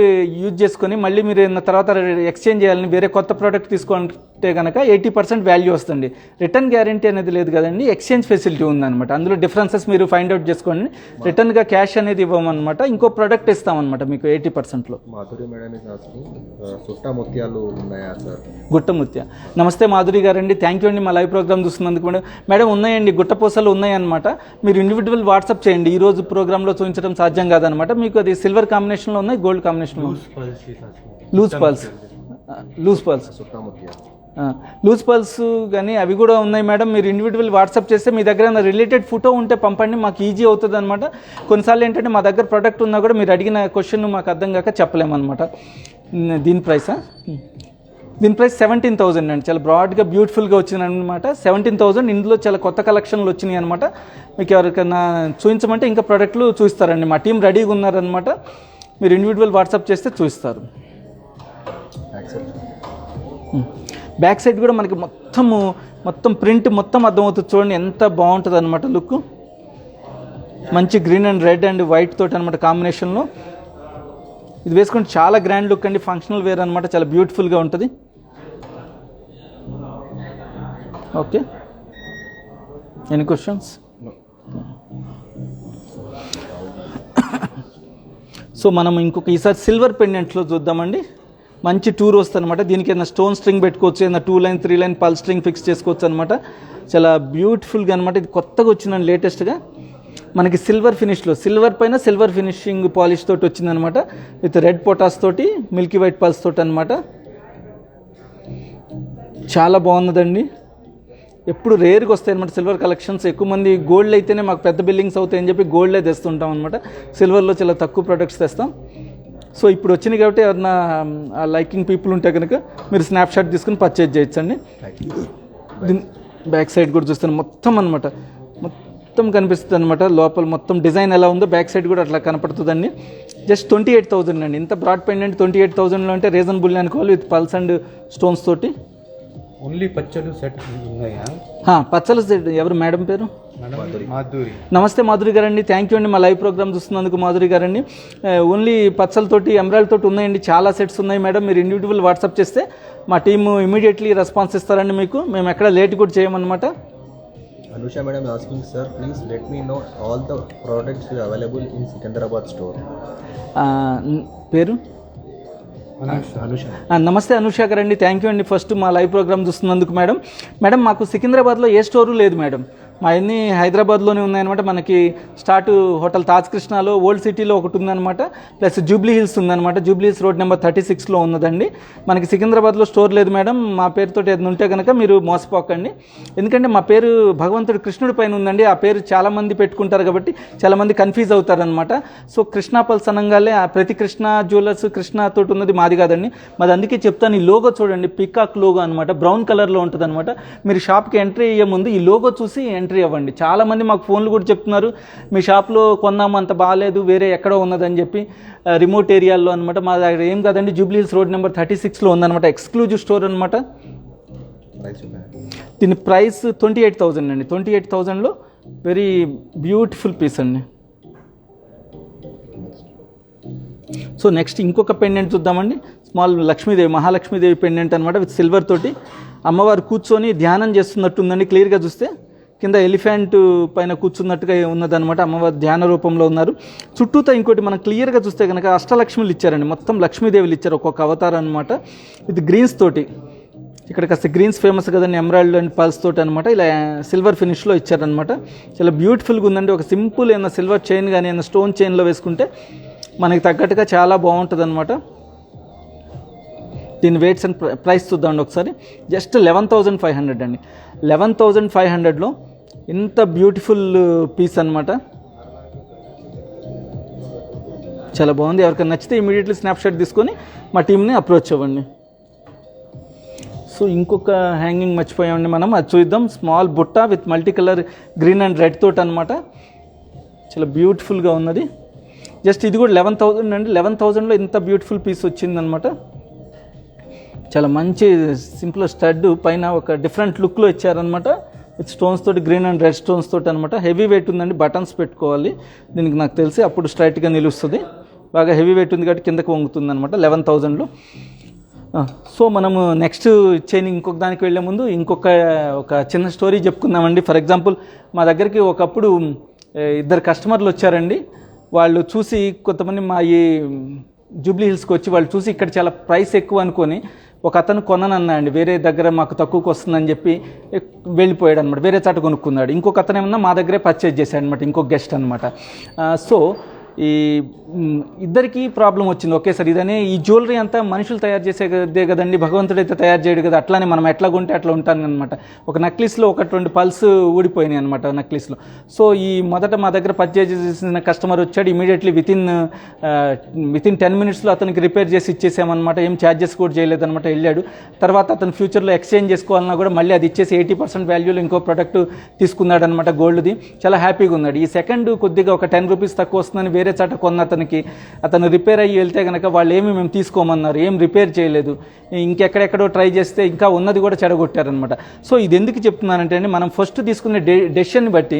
యూజ్ చేసుకొని మళ్ళీ మీరు తర్వాత ఎక్స్చేంజ్ చేయాలని వేరే కొత్త ప్రోడక్ట్ తీసుకుంటే కనుక 80% వాల్యూ వస్తుంది. రిటర్న్ గ్యారంటీ అనేది లేదు కదండి, ఎక్స్చేంజ్ ఫెసిలిటీ ఉందన్నమాట. అందులో డిఫరెన్సెస్ మీరు ఫైండ్ అవుట్ చేసుకోండి. రిటర్న్గా క్యాష్ అనేది ఇవ్వమన్నమాట. ఇంకో ప్రోడక్ట్ ఇస్తామన్నమాట మీకు 80%లో. మాధురి మేడం సుట్ట ముత్యాలు ఉన్నాయా సార్? గుట్ట ముత్య. నమస్తే మాధురి గారండి. థ్యాంక్ యూ అండి మా లైవ్ ప్రోగ్రామ్ చూస్తున్నందుకు మేడం. మేడం ఉన్నాయండి, గుట్టపూసలు ఉన్నాయన్నమాట. మీరు ఇండివిజువల్ వాట్సాప్ చేయండి. ఈ రోజు ప్రోగ్రాంలో చూపించడం సాధ్యం కాదనమాట. మీకు అది సిల్వర్ కాంబినేషన్లో ఉన్నాయి, గోల్డ్ కాంబినేషన్లో loose pearls, loose pearls, loose pearls కానీ అవి కూడా ఉన్నాయి మేడం. మీరు ఇండివిజువల్ వాట్సాప్ చేస్తే మీ దగ్గర రిలేటెడ్ ఫోటో ఉంటే పంపండి, మాకు ఈజీ అవుతుంది అనమాట. కొన్నిసార్లు ఏంటంటే మా దగ్గర ప్రోడక్ట్ ఉన్నా కూడా మీరు అడిగిన క్వశ్చన్ మాకు అర్థం కాక చెప్పలేమన్నమాట. దీని ప్రైస్ 17,000 అండి. చాలా బ్రాడ్గా బ్యూటిఫుల్గా వచ్చింది అనమాట. 17,000. ఇందులో చాలా కొత్త కలెక్షన్లు వచ్చినాయి అనమాట. మీకు ఎవరికైనా చూపించమంటే ఇంకా ప్రోడక్ట్లు చూస్తారండి. మా టీం రెడీగా ఉన్నారనమాట. మీరు ఇండివిజువల్ వాట్సాప్ చేస్తే చూస్తారు. బ్యాక్ సైడ్ కూడా మనకి మొత్తం ప్రింట్ మొత్తం అర్థమవుతుంది చూడండి, ఎంత బాగుంటుంది అనమాట లుక్. మంచి green and red and white తోటి అనమాట కాంబినేషన్లో ఇది వేసుకుంటే చాలా గ్రాండ్ లుక్ అండి, ఫంక్షనల్ వేర్ అనమాట, చాలా బ్యూటిఫుల్గా ఉంటుంది. Okay, any questions? సో మనం ఈసారి సిల్వర్ పెండెంట్లో చూద్దామండి. మంచి టూర్ వస్తుంది అనమాట. దీనికి ఏదైనా స్టోన్ స్ట్రింగ్ పెట్టుకోవచ్చు, ఏదైనా 2 లైన్ 3 లైన్ పల్ స్ట్రింగ్ ఫిక్స్ చేసుకోవచ్చు అనమాట. చాలా బ్యూటిఫుల్గా అనమాట. ఇది కొత్తగా వచ్చిందండి లేటెస్ట్గా మనకి సిల్వర్ ఫినిష్లో, సిల్వర్ పైన సిల్వర్ ఫినిషింగ్ పాలిష్ తోటి వచ్చిందనమాట, విత్ రెడ్ పొటాస్ తోటి మిల్కీ వైట్ పల్స్ తోటి అనమాట. చాలా బాగున్నదండి. ఎప్పుడు రేర్గా వస్తాయి అనమాట సిల్వర్ కలెక్షన్స్. ఎక్కువ మంది గోల్డ్ అయితేనే మాకు పెద్ద బిల్లింగ్స్ అవుతాయని చెప్పి గోల్డ్లే తెస్తుంటాం అనమాట. సిల్వర్లో చాలా తక్కువ ప్రొడక్ట్స్ తెస్తాం. సో ఇప్పుడు వచ్చినాయి కాబట్టి ఎవరన్నా లైకింగ్ పీపుల్ ఉంటే కనుక మీరు స్నాప్షాట్ తీసుకుని పర్చేజ్ చేయొచ్చండి. దీని బ్యాక్ సైడ్ కూడా చూస్తాను మొత్తం అనమాట, మొత్తం కనిపిస్తుంది అనమాట. లోపల మొత్తం డిజైన్ ఎలా ఉందో బ్యాక్ సైడ్ కూడా అట్లా కనపడుతుందండి. జస్ట్ 28,000 అండి. ఇంత బ్రాడ్ పెండెంట్ 28,000లో అంటే రీజనబుల్ అనుకోవాలి, విత్ పల్స్ అండ్ స్టోన్స్ తోటి. ఓన్లీ పచ్చలు సెట్ ఉన్నాయా? పచ్చల సెట్. ఎవరు మేడం పేరు? మాధురి. నమస్తే మాధురి గారండి, థ్యాంక్ యూ అండి మా లైవ్ ప్రోగ్రామ్ చూస్తున్నందుకు మాధురి గారండి. ఓన్లీ పచ్చలతోటి ఎమరాల్డ్ తోటి ఉన్నాయండి, చాలా సెట్స్ ఉన్నాయి మేడం. మీరు ఇండివిజువల్ వాట్సాప్ చేస్తే మా టీము ఇమీడియట్లీ రెస్పాన్స్ ఇస్తారండి మీకు. మేము ఎక్కడ లేట్ కూడా చేయమన్నమాట. Anusha madam is asking, sir, please let me know all the products you available in Sikandrabad store. పేరు Anusha. నమస్తే అనుష గారండి, థ్యాంక్ యూ అండి ఫస్ట్ మా లైవ్ ప్రోగ్రామ్ చూస్తున్నందుకు. మేడం మాకు సికింద్రాబాద్లో ఏ స్టోరు లేదు మేడం, మా అన్ని హైదరాబాద్లోనే ఉన్నాయన్నమాట. మనకి స్టార్ట్ హోటల్ తాజ్ కృష్ణాలో, ఓల్డ్ సిటీలో ఒకటి ఉందన్నమాట, ప్లస్ జూబ్లీ హిల్స్ ఉందన్నమాట. జూబ్లీ హిల్స్ రోడ్ నెంబర్ 36లో ఉన్నదండి. మనకి సికింద్రాబాద్లో స్టోర్ లేదు మేడం. మా పేరుతో ఏదైనా ఉంటే కనుక మీరు మోసపోకండి, ఎందుకంటే మా పేరు భగవంతుడు కృష్ణుడి పైన ఉందండి. ఆ పేరు చాలామంది పెట్టుకుంటారు కాబట్టి చాలామంది కన్ఫ్యూజ్ అవుతారనమాట. సో కృష్ణా పల్స్ అనగానే ప్రతి కృష్ణ జ్యువెలర్స్ కృష్ణ తోటి ఉన్నది మాది కాదండి. మాది అందుకే చెప్తాను, ఈ లోగో చూడండి, పికాక్ లోగో అనమాట, బ్రౌన్ కలర్లో ఉంటుంది అనమాట. మీరు షాప్కి ఎంట్రీ అయ్యే ముందు ఈ లోగో చూసి ఎంట్రీ అవ్వండి. చాలామంది మాకు ఫోన్లు కూడా చెప్తున్నారు, మీ షాప్లో కొన్నాము అంత బాగాలేదు, వేరే ఎక్కడో ఉన్నదని చెప్పి, రిమోట్ ఏరియాల్లో అనమాట. మా దగ్గర ఏం కాదండి, జూబ్లీ హిల్స్ రోడ్ నెంబర్ 36లో ఉందన్నమాట, ఎక్స్క్లూజివ్ స్టోర్ అనమాట. దీని ప్రైస్ 28,000 అండి. 28,000లో వెరీ బ్యూటిఫుల్ పీస్ అండి. సో నెక్స్ట్ ఇంకొక పెండెంట్ చూద్దామండి. స్మాల్ లక్ష్మీదేవి, మహాలక్ష్మీదేవి పెండెంట్ అనమాట, విత్ సిల్వర్ తోటి. అమ్మవారు కూర్చొని ధ్యానం చేస్తున్నట్టుందండి. క్లియర్గా చూస్తే కింద ఎలిఫెంట్ పైన కూర్చున్నట్టుగా ఉన్నదనమాట. అమ్మవారు ధ్యాన రూపంలో ఉన్నారు. చుట్టూతో ఇంకోటి మనం క్లియర్గా చూస్తే కనుక అష్టలక్ష్ములు ఇచ్చారండి, మొత్తం లక్ష్మీదేవులు ఇచ్చారు, ఒక్కొక్క అవతారం అనమాట. ఇది గ్రీన్స్ తోటి, ఇక్కడ కాస్త గ్రీన్స్ ఫేమస్ కదండి, ఎమరాల్డ్ అండ్ పల్స్ తోటి అనమాట. ఇలా సిల్వర్ ఫినిష్లో ఇచ్చారనమాట. చాలా బ్యూటిఫుల్గా ఉందండి. ఒక సింపుల్ ఏమైనా సిల్వర్ చైన్ కానీ ఏమైనా స్టోన్ చైన్లో వేసుకుంటే మనకి తగ్గట్టుగా చాలా బాగుంటుంది అనమాట. దీని వెయిట్స్ అండ్ ప్రైస్ చూద్దామండి ఒకసారి. జస్ట్ 11,500 అండి. 11,500లో ఇంత బ్యూటిఫుల్ పీస్ అనమాట. చాలా బాగుంది. ఎవరికైనా నచ్చితే ఇమీడియట్లీ స్నాప్షాట్ తీసుకొని మా టీంని అప్రోచ్ అవ్వండి. సో ఇంకొక హ్యాంగింగ్ మర్చిపోయామండి మనం, అది చూద్దాం. స్మాల్ బుట్ట with multi colour green and red తోటి అనమాట. చాలా బ్యూటిఫుల్గా ఉన్నది. జస్ట్ ఇది కూడా 11,000 అండి. 11,000లో ఇంత బ్యూటిఫుల్ పీస్ వచ్చిందనమాట. చాలా మంచి సింపుల్ స్టడ్ పైన ఒక డిఫరెంట్ లుక్లో ఇచ్చారనమాట, విత్ స్టోన్స్ తోటి, గ్రీన్ అండ్ రెడ్ స్టోన్స్ తోటి అనమాట. హెవీ వెయిట్ ఉందండి, బటన్స్ పెట్టుకోవాలి దీనికి నాకు తెలిసి, అప్పుడు స్ట్రైట్గా నిలుస్తుంది. బాగా హెవీ వెయిట్ ఉంది కాబట్టి కిందకి వంగుతుంది అనమాట 11,000లో. సో మనము నెక్స్ట్ చైన్ ఇంకొక దానికి వెళ్ళే ముందు ఒక చిన్న స్టోరీ చెప్పుకుందామండి. ఫర్ ఎగ్జాంపుల్ మా దగ్గరికి ఒకప్పుడు 2 కస్టమర్లు వచ్చారండి. వాళ్ళు చూసి, కొంతమంది మా ఈ జూబ్లీ హిల్స్కి వచ్చి వాళ్ళు చూసి ఇక్కడ చాలా ప్రైస్ ఎక్కువ అనుకొని ఒక అతను కొననన్నాయండి, వేరే దగ్గర మాకు తక్కువకి వస్తుందని చెప్పి వెళ్ళిపోయాడు అనమాట, వేరే చాట కొనుక్కున్నాడు. ఇంకొక అతను ఏమన్నా మా దగ్గరే పర్చేజ్ చేశాడు అనమాట, ఇంకొక గెస్ట్ అనమాట. సో ఈ ఇద్దరికి ప్రాబ్లం వచ్చింది ఒకేసారి. ఇదనే ఈ జ్యువెలరీ అంతా మనుషులు తయారు చేసేదే కదండి, భగవంతుడు అయితే తయారు చేయడు కదా, అట్లానే మనం ఎట్లా కొంటే అట్లా ఉంటాను అనమాట. ఒక నెక్లెస్లో 1-2 పల్స్ ఊడిపోయినాయి అనమాట నెక్లెస్లో. సో ఈ మొదట మా దగ్గర పర్చేజ్ చేసిన కస్టమర్ వచ్చాడు, ఇమీడియట్లీ వితిన్ 10 మినిట్స్లో అతనికి రిపేర్ చేసి ఇచ్చేసామన్నమాట. ఏం ఛార్జెస్ కూడా చేయలేదన్నమాట. వెళ్ళాడు. తర్వాత అతను ఫ్యూచర్లో ఎక్స్చేంజ్ చేసుకోవాలన్నా కూడా మళ్ళీ అది ఇచ్చేసి 80% వాల్యూలో ఇంకో ప్రోడక్ట్ తీసుకున్నాడు అనమాట, గోల్డ్ది. చాలా హ్యాపీగా ఉన్నాడు. ఈ సెకండ్ కొద్దిగా ఒక 10 రూపీస్ తక్కువ వస్తుందని వేరే చాట కొన్న అతను రిపేర్ అయ్యి వెళ్తే కనుక వాళ్ళు మేము తీసుకోమన్నారు, ఏం రిపేర్ చేయలేదు, ఇంకెక్కడెక్కడో ట్రై చేస్తే ఇంకా ఉన్నది కూడా చెడగొట్టారనమాట. సో ఇది ఎందుకు చెప్తున్నానంటే అండి, మనం ఫస్ట్ తీసుకునే డెసిషన్ని బట్టి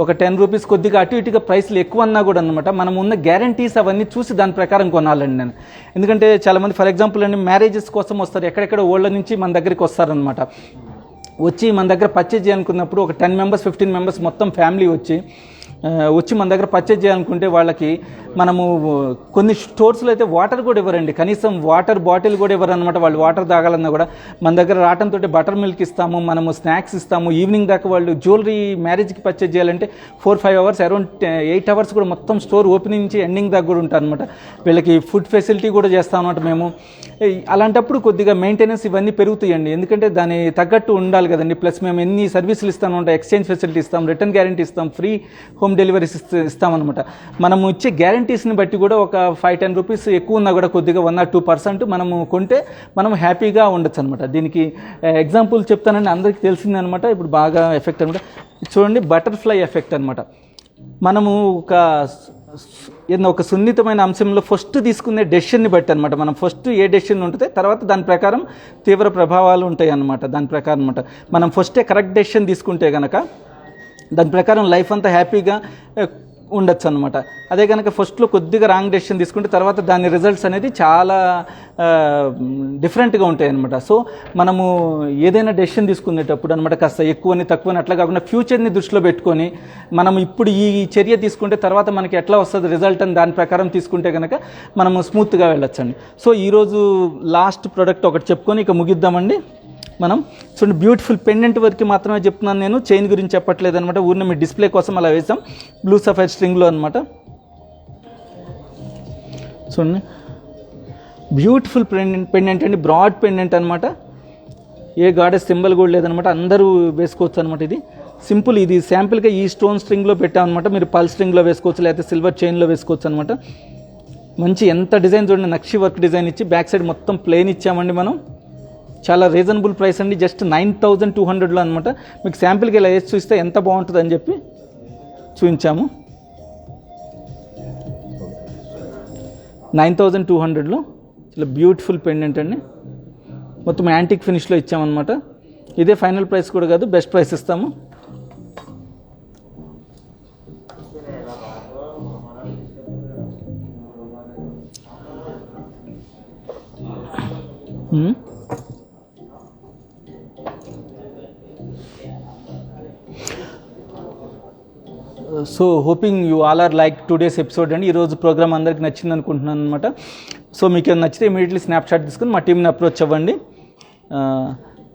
ఒక 10 రూపీస్ కొద్దిగా అటు ఇటుగా ప్రైస్లు ఎక్కువ అన్నా కూడా అనమాట, మనం ఉన్న గ్యారంటీస్ అవన్నీ చూసి దాని ప్రకారం కొనాలండి నేను. ఎందుకంటే చాలామంది ఫర్ ఎగ్జాంపుల్ అండి మ్యారేజెస్ కోసం వస్తారు, ఎక్కడెక్కడ ఊళ్ళ నుంచి మన దగ్గరికి వస్తారనమాట. వచ్చి మన దగ్గర పర్చేజ్ చేయాలనుకున్నప్పుడు ఒక 10 మెంబర్స్ 15 మెంబర్స్ మొత్తం ఫ్యామిలీ వచ్చి మన దగ్గర పర్చేజ్ చేయాలనుకుంటే వాళ్ళకి మనము కొన్ని స్టోర్స్లో అయితే వాటర్ కూడా ఇవ్వరండి, కనీసం వాటర్ బాటిల్ కూడా ఇవ్వరు అనమాట. వాళ్ళు వాటర్ తాగాలన్నా కూడా మన దగ్గర రావడంతో బటర్ మిల్క్ ఇస్తాము, మనము స్నాక్స్ ఇస్తాము. ఈవినింగ్ దాకా వాళ్ళు జ్యువెలరీ మ్యారేజ్కి పర్చేజ్ చేయాలంటే 4-5 అవర్స్, అరౌండ్ 8 అవర్స్ కూడా మొత్తం స్టోర్ ఓపెనింగ్ నుంచి ఎండింగ్ దాకా కూడా ఉంటారు అనమాట. వీళ్ళకి ఫుడ్ ఫెసిలిటీ కూడా చేస్తాం అనమాట మేము. అలాంటప్పుడు కొద్దిగా మెయింటెనెన్స్ ఇవన్నీ పెరుగుతాయండి, ఎందుకంటే దాని తగ్గట్టు ఉండాలి కదండి. ప్లస్ మేము ఎన్ని సర్వీసులు ఇస్తాను అంటే ఎక్స్చేంజ్ ఫెసిలిటీ ఇస్తాం, రిటర్న్ గ్యారంటీ ఇస్తాం, ఫ్రీ హోమ్ డెలివరీస్ ఇస్తామన్నమాట. మనము ఇచ్చే గ్యారంటీస్ని బట్టి కూడా ఒక 5-10 రూపీస్ ఎక్కువ ఉన్నా కూడా కొద్దిగా 1 or 2% మనము కొంటే మనం హ్యాపీగా ఉండొచ్చు అనమాట. దీనికి ఎగ్జాంపుల్ చెప్తానండి, అందరికీ తెలిసిందనమాట, ఇప్పుడు బాగా ఎఫెక్ట్ అనమాట. చూడండి, బటర్ఫ్లై ఎఫెక్ట్ అనమాట. మనము ఒక సున్నితమైన అంశంలో ఫస్ట్ తీసుకునే డెసిషన్ని బట్టి అనమాట. మనం ఫస్ట్ ఏ డెసిషన్ ఉంటుంది, తర్వాత దాని ప్రకారం తీవ్ర ప్రభావాలు ఉంటాయి అన్నమాట. దాని ప్రకారం అనమాట మనం ఫస్టే కరెక్ట్ డెసిషన్ తీసుకుంటే కనుక దాని ప్రకారం లైఫ్ అంతా హ్యాపీగా ఉండొచ్చు అనమాట. అదే కనుక ఫస్ట్లో కొద్దిగా రాంగ్ డెసిషన్ తీసుకుంటే తర్వాత దాని రిజల్ట్స్ అనేది చాలా డిఫరెంట్గా ఉంటాయి అనమాట. సో మనము ఏదైనా డెసిషన్ తీసుకునేటప్పుడు అనమాట కాస్త ఎక్కువని తక్కువని అట్లా కాకుండా ఫ్యూచర్ని దృష్టిలో పెట్టుకొని మనం ఇప్పుడు ఈ చర్య తీసుకుంటే తర్వాత మనకి ఎట్లా వస్తుంది రిజల్ట్ అని దాని ప్రకారం తీసుకుంటే కనుక మనము స్మూత్గా వెళ్ళొచ్చండి. సో ఈరోజు లాస్ట్ ప్రోడక్ట్ ఒకటి చెప్పుకొని ఇక ముగిద్దామండి. మనం చూడండి, బ్యూటిఫుల్ పెండెంట్ వరకు మాత్రమే చెప్తున్నాను నేను, చైన్ గురించి చెప్పట్లేదు అనమాట. ఊరిని మీ డిస్ప్లే కోసం అలా వేసాం, బ్లూ సఫైర్ స్ట్రింగ్లో అనమాట. చూడండి, బ్యూటిఫుల్ పెండెంట్ అండి, బ్రాడ్ పెండెంట్ అనమాట. ఏ గాడెస్ సింబల్ కూడా లేదనమాట, అందరూ వేసుకోవచ్చు అనమాట. ఇది సింపుల్, ఇది శాంపుల్గా ఈ స్టోన్ స్ట్రింగ్లో పెట్టామన్నమాట. మీరు పల్ స్ట్రింగ్లో వేసుకోవచ్చు, లేకపోతే సిల్వర్ చైన్లో వేసుకోవచ్చు అనమాట. మంచి ఎంత డిజైన్ చూడండి, నక్షి వర్క్ డిజైన్ ఇచ్చి బ్యాక్ సైడ్ మొత్తం ప్లెయిన్ ఇచ్చామండి మనం. చాలా రీజనబుల్ ప్రైస్ అండి, జస్ట్ 9200లో అనమాట. మీకు శాంపిల్కి ఇలా వేసి చూస్తే ఎంత బాగుంటుంది అని చెప్పి చూపించాము. 9200లో చాలా బ్యూటిఫుల్ పెండెంట్ అండి, మొత్తం యాంటిక్ ఫినిష్లో ఇచ్చామన్నమాట. ఇదే ఫైనల్ ప్రైస్ కూడా కాదు, బెస్ట్ ప్రైస్ ఇస్తాము. So hoping you all are like today's episode అండి. ఈరోజు ప్రోగ్రామ్ అందరికి నచ్చింది అనుకుంటున్నాను అనమాట. సో మీకు నచ్చితే ఇమీడియట్లీ స్నాప్షాట్ తీసుకుని మా టీంని అప్రోచ్ అవ్వండి.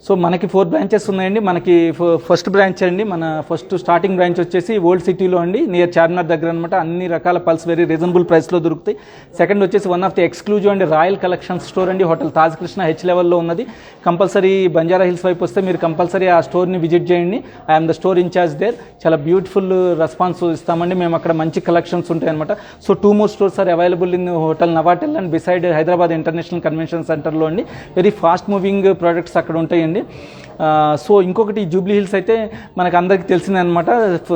సో మనకి 4 బ్రాంచెస్ ఉన్నాయండి. మనకి ఫస్ట్ బ్రాంచ్ అండి, మన ఫస్ట్ స్టార్టింగ్ బ్రాంచ్ వచ్చేసి ఓల్డ్ సిటీలో అండి, నియర్ చార్మినార్ దగ్గర అనమాట. అన్ని రకాల పల్స్ వెరీ రీజనబుల్ ప్రైస్లో దొరుకుతాయి. సెకండ్ వచ్చేసి వన్ ఆఫ్ ది ఎక్స్క్లూజివ్ అండి రాయల్ కలెక్షన్స్ స్టోర్ అండి, హోటల్ తాజ్ కృష్ణ H లెవెల్లో ఉన్నది. కంపల్సరీ బంజారా హిల్స్ వైపు వస్తే మీరు కంపల్సరీ ఆ స్టోర్ని విజిట్ చేయండి. I'm the store incharge there. చాలా బ్యూటిఫుల్ రెస్పాన్స్ ఇస్తామండి మేము, అక్కడ మంచి కలెక్షన్స్ ఉంటాయి అనమాట. So 2 more stores are available in hotel Novotel and beside Hyderabad International Convention సెంటర్లో అండి. వెరీ ఫాస్ట్ మూవింగ్ ప్రోడక్ట్స్ అక్కడ ఉంటాయండి. సో ఇంకొకటి జూబ్లీ హిల్స్ అయితే మనకు అందరికీ తెలిసిందే అనమాట.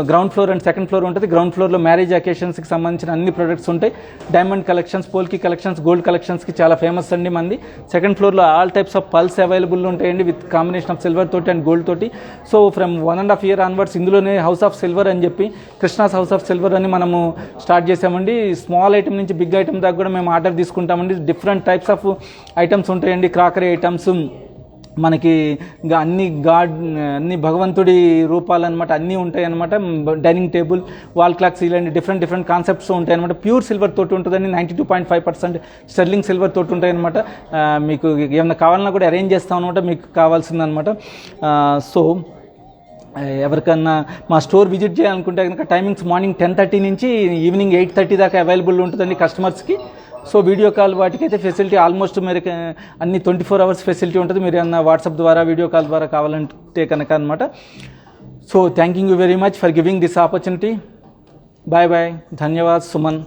Ground floor and second floor ఉంటుంది. గ్రౌండ్ ఫ్లోర్లో మ్యారేజ్ అకేషన్స్కి సంబంధించిన అన్ని ప్రొడక్ట్స్ ఉంటాయి. డైమండ్ కలెక్షన్స్, పోల్కి కలెక్షన్స్, గోల్డ్ కలెక్షన్స్కి చాలా ఫేమస్ అండి మంది. సెకండ్ ఫ్లోర్లో all types of pulse available ఉంటాయండి విత్ కాంబినేషన్ ఆఫ్ సిల్వర్ తోటి అండ్ గోల్డ్ తోటి. సో ఫ్రమ్ 1.5 year ఆన్వర్డ్స్ ఇందులోనే హౌస్ ఆఫ్ సిల్వర్ అని చెప్పి కృష్ణాస్ హౌస్ ఆఫ్ సిల్వర్ అని మనము స్టార్ట్ చేసామండి. స్మాల్ ఐటమ్ నుంచి బిగ్ ఐటమ్ దాకా కూడా మేము ఆర్డర్ తీసుకుంటామండి. డిఫరెంట్ టైప్స్ ఆఫ్ ఐటమ్స్ ఉంటాయండి, క్రాకరీ ఐటమ్స్, మనకి ఇంకా అన్ని భగవంతుడి రూపాలు అనమాట, అన్నీ ఉంటాయి అనమాట. డైనింగ్ టేబుల్, వాల్ క్లాక్స్, ఇలాంటి డిఫరెంట్ కాన్సెప్ట్స్ ఉంటాయి అనమాట. ప్యూర్ సిల్వర్ తోటి ఉంటుందండి, 92.5% స్టెర్లింగ్ సిల్వర్ తోటి ఉంటాయి అనమాట. మీకు ఏమైనా కావాలన్నా కూడా అరేంజ్ చేస్తాం అనమాట, మీకు కావాల్సిందనమాట. సో ఎవరికన్నా మా స్టోర్ విజిట్ చేయాలనుకుంటే కనుక టైమింగ్స్ మార్నింగ్ 10:30 నుంచి ఈవినింగ్ 8:30 దాకా అవైలబుల్ ఉంటుందండి కస్టమర్స్కి. సో వీడియో కాల్ వాటికైతే ఫెసిలిటీ ఆల్మోస్ట్ మీరు అన్ని 24 hours ఫెసిలిటీ ఉంటుంది. మీరు ఏమన్నా వాట్సాప్ ద్వారా వీడియో కాల్ ద్వారా కావాలంటే కనుక అనమాట. So thank you very much for giving this opportunity. Bye bye, ధన్యవాద్ సుమన్.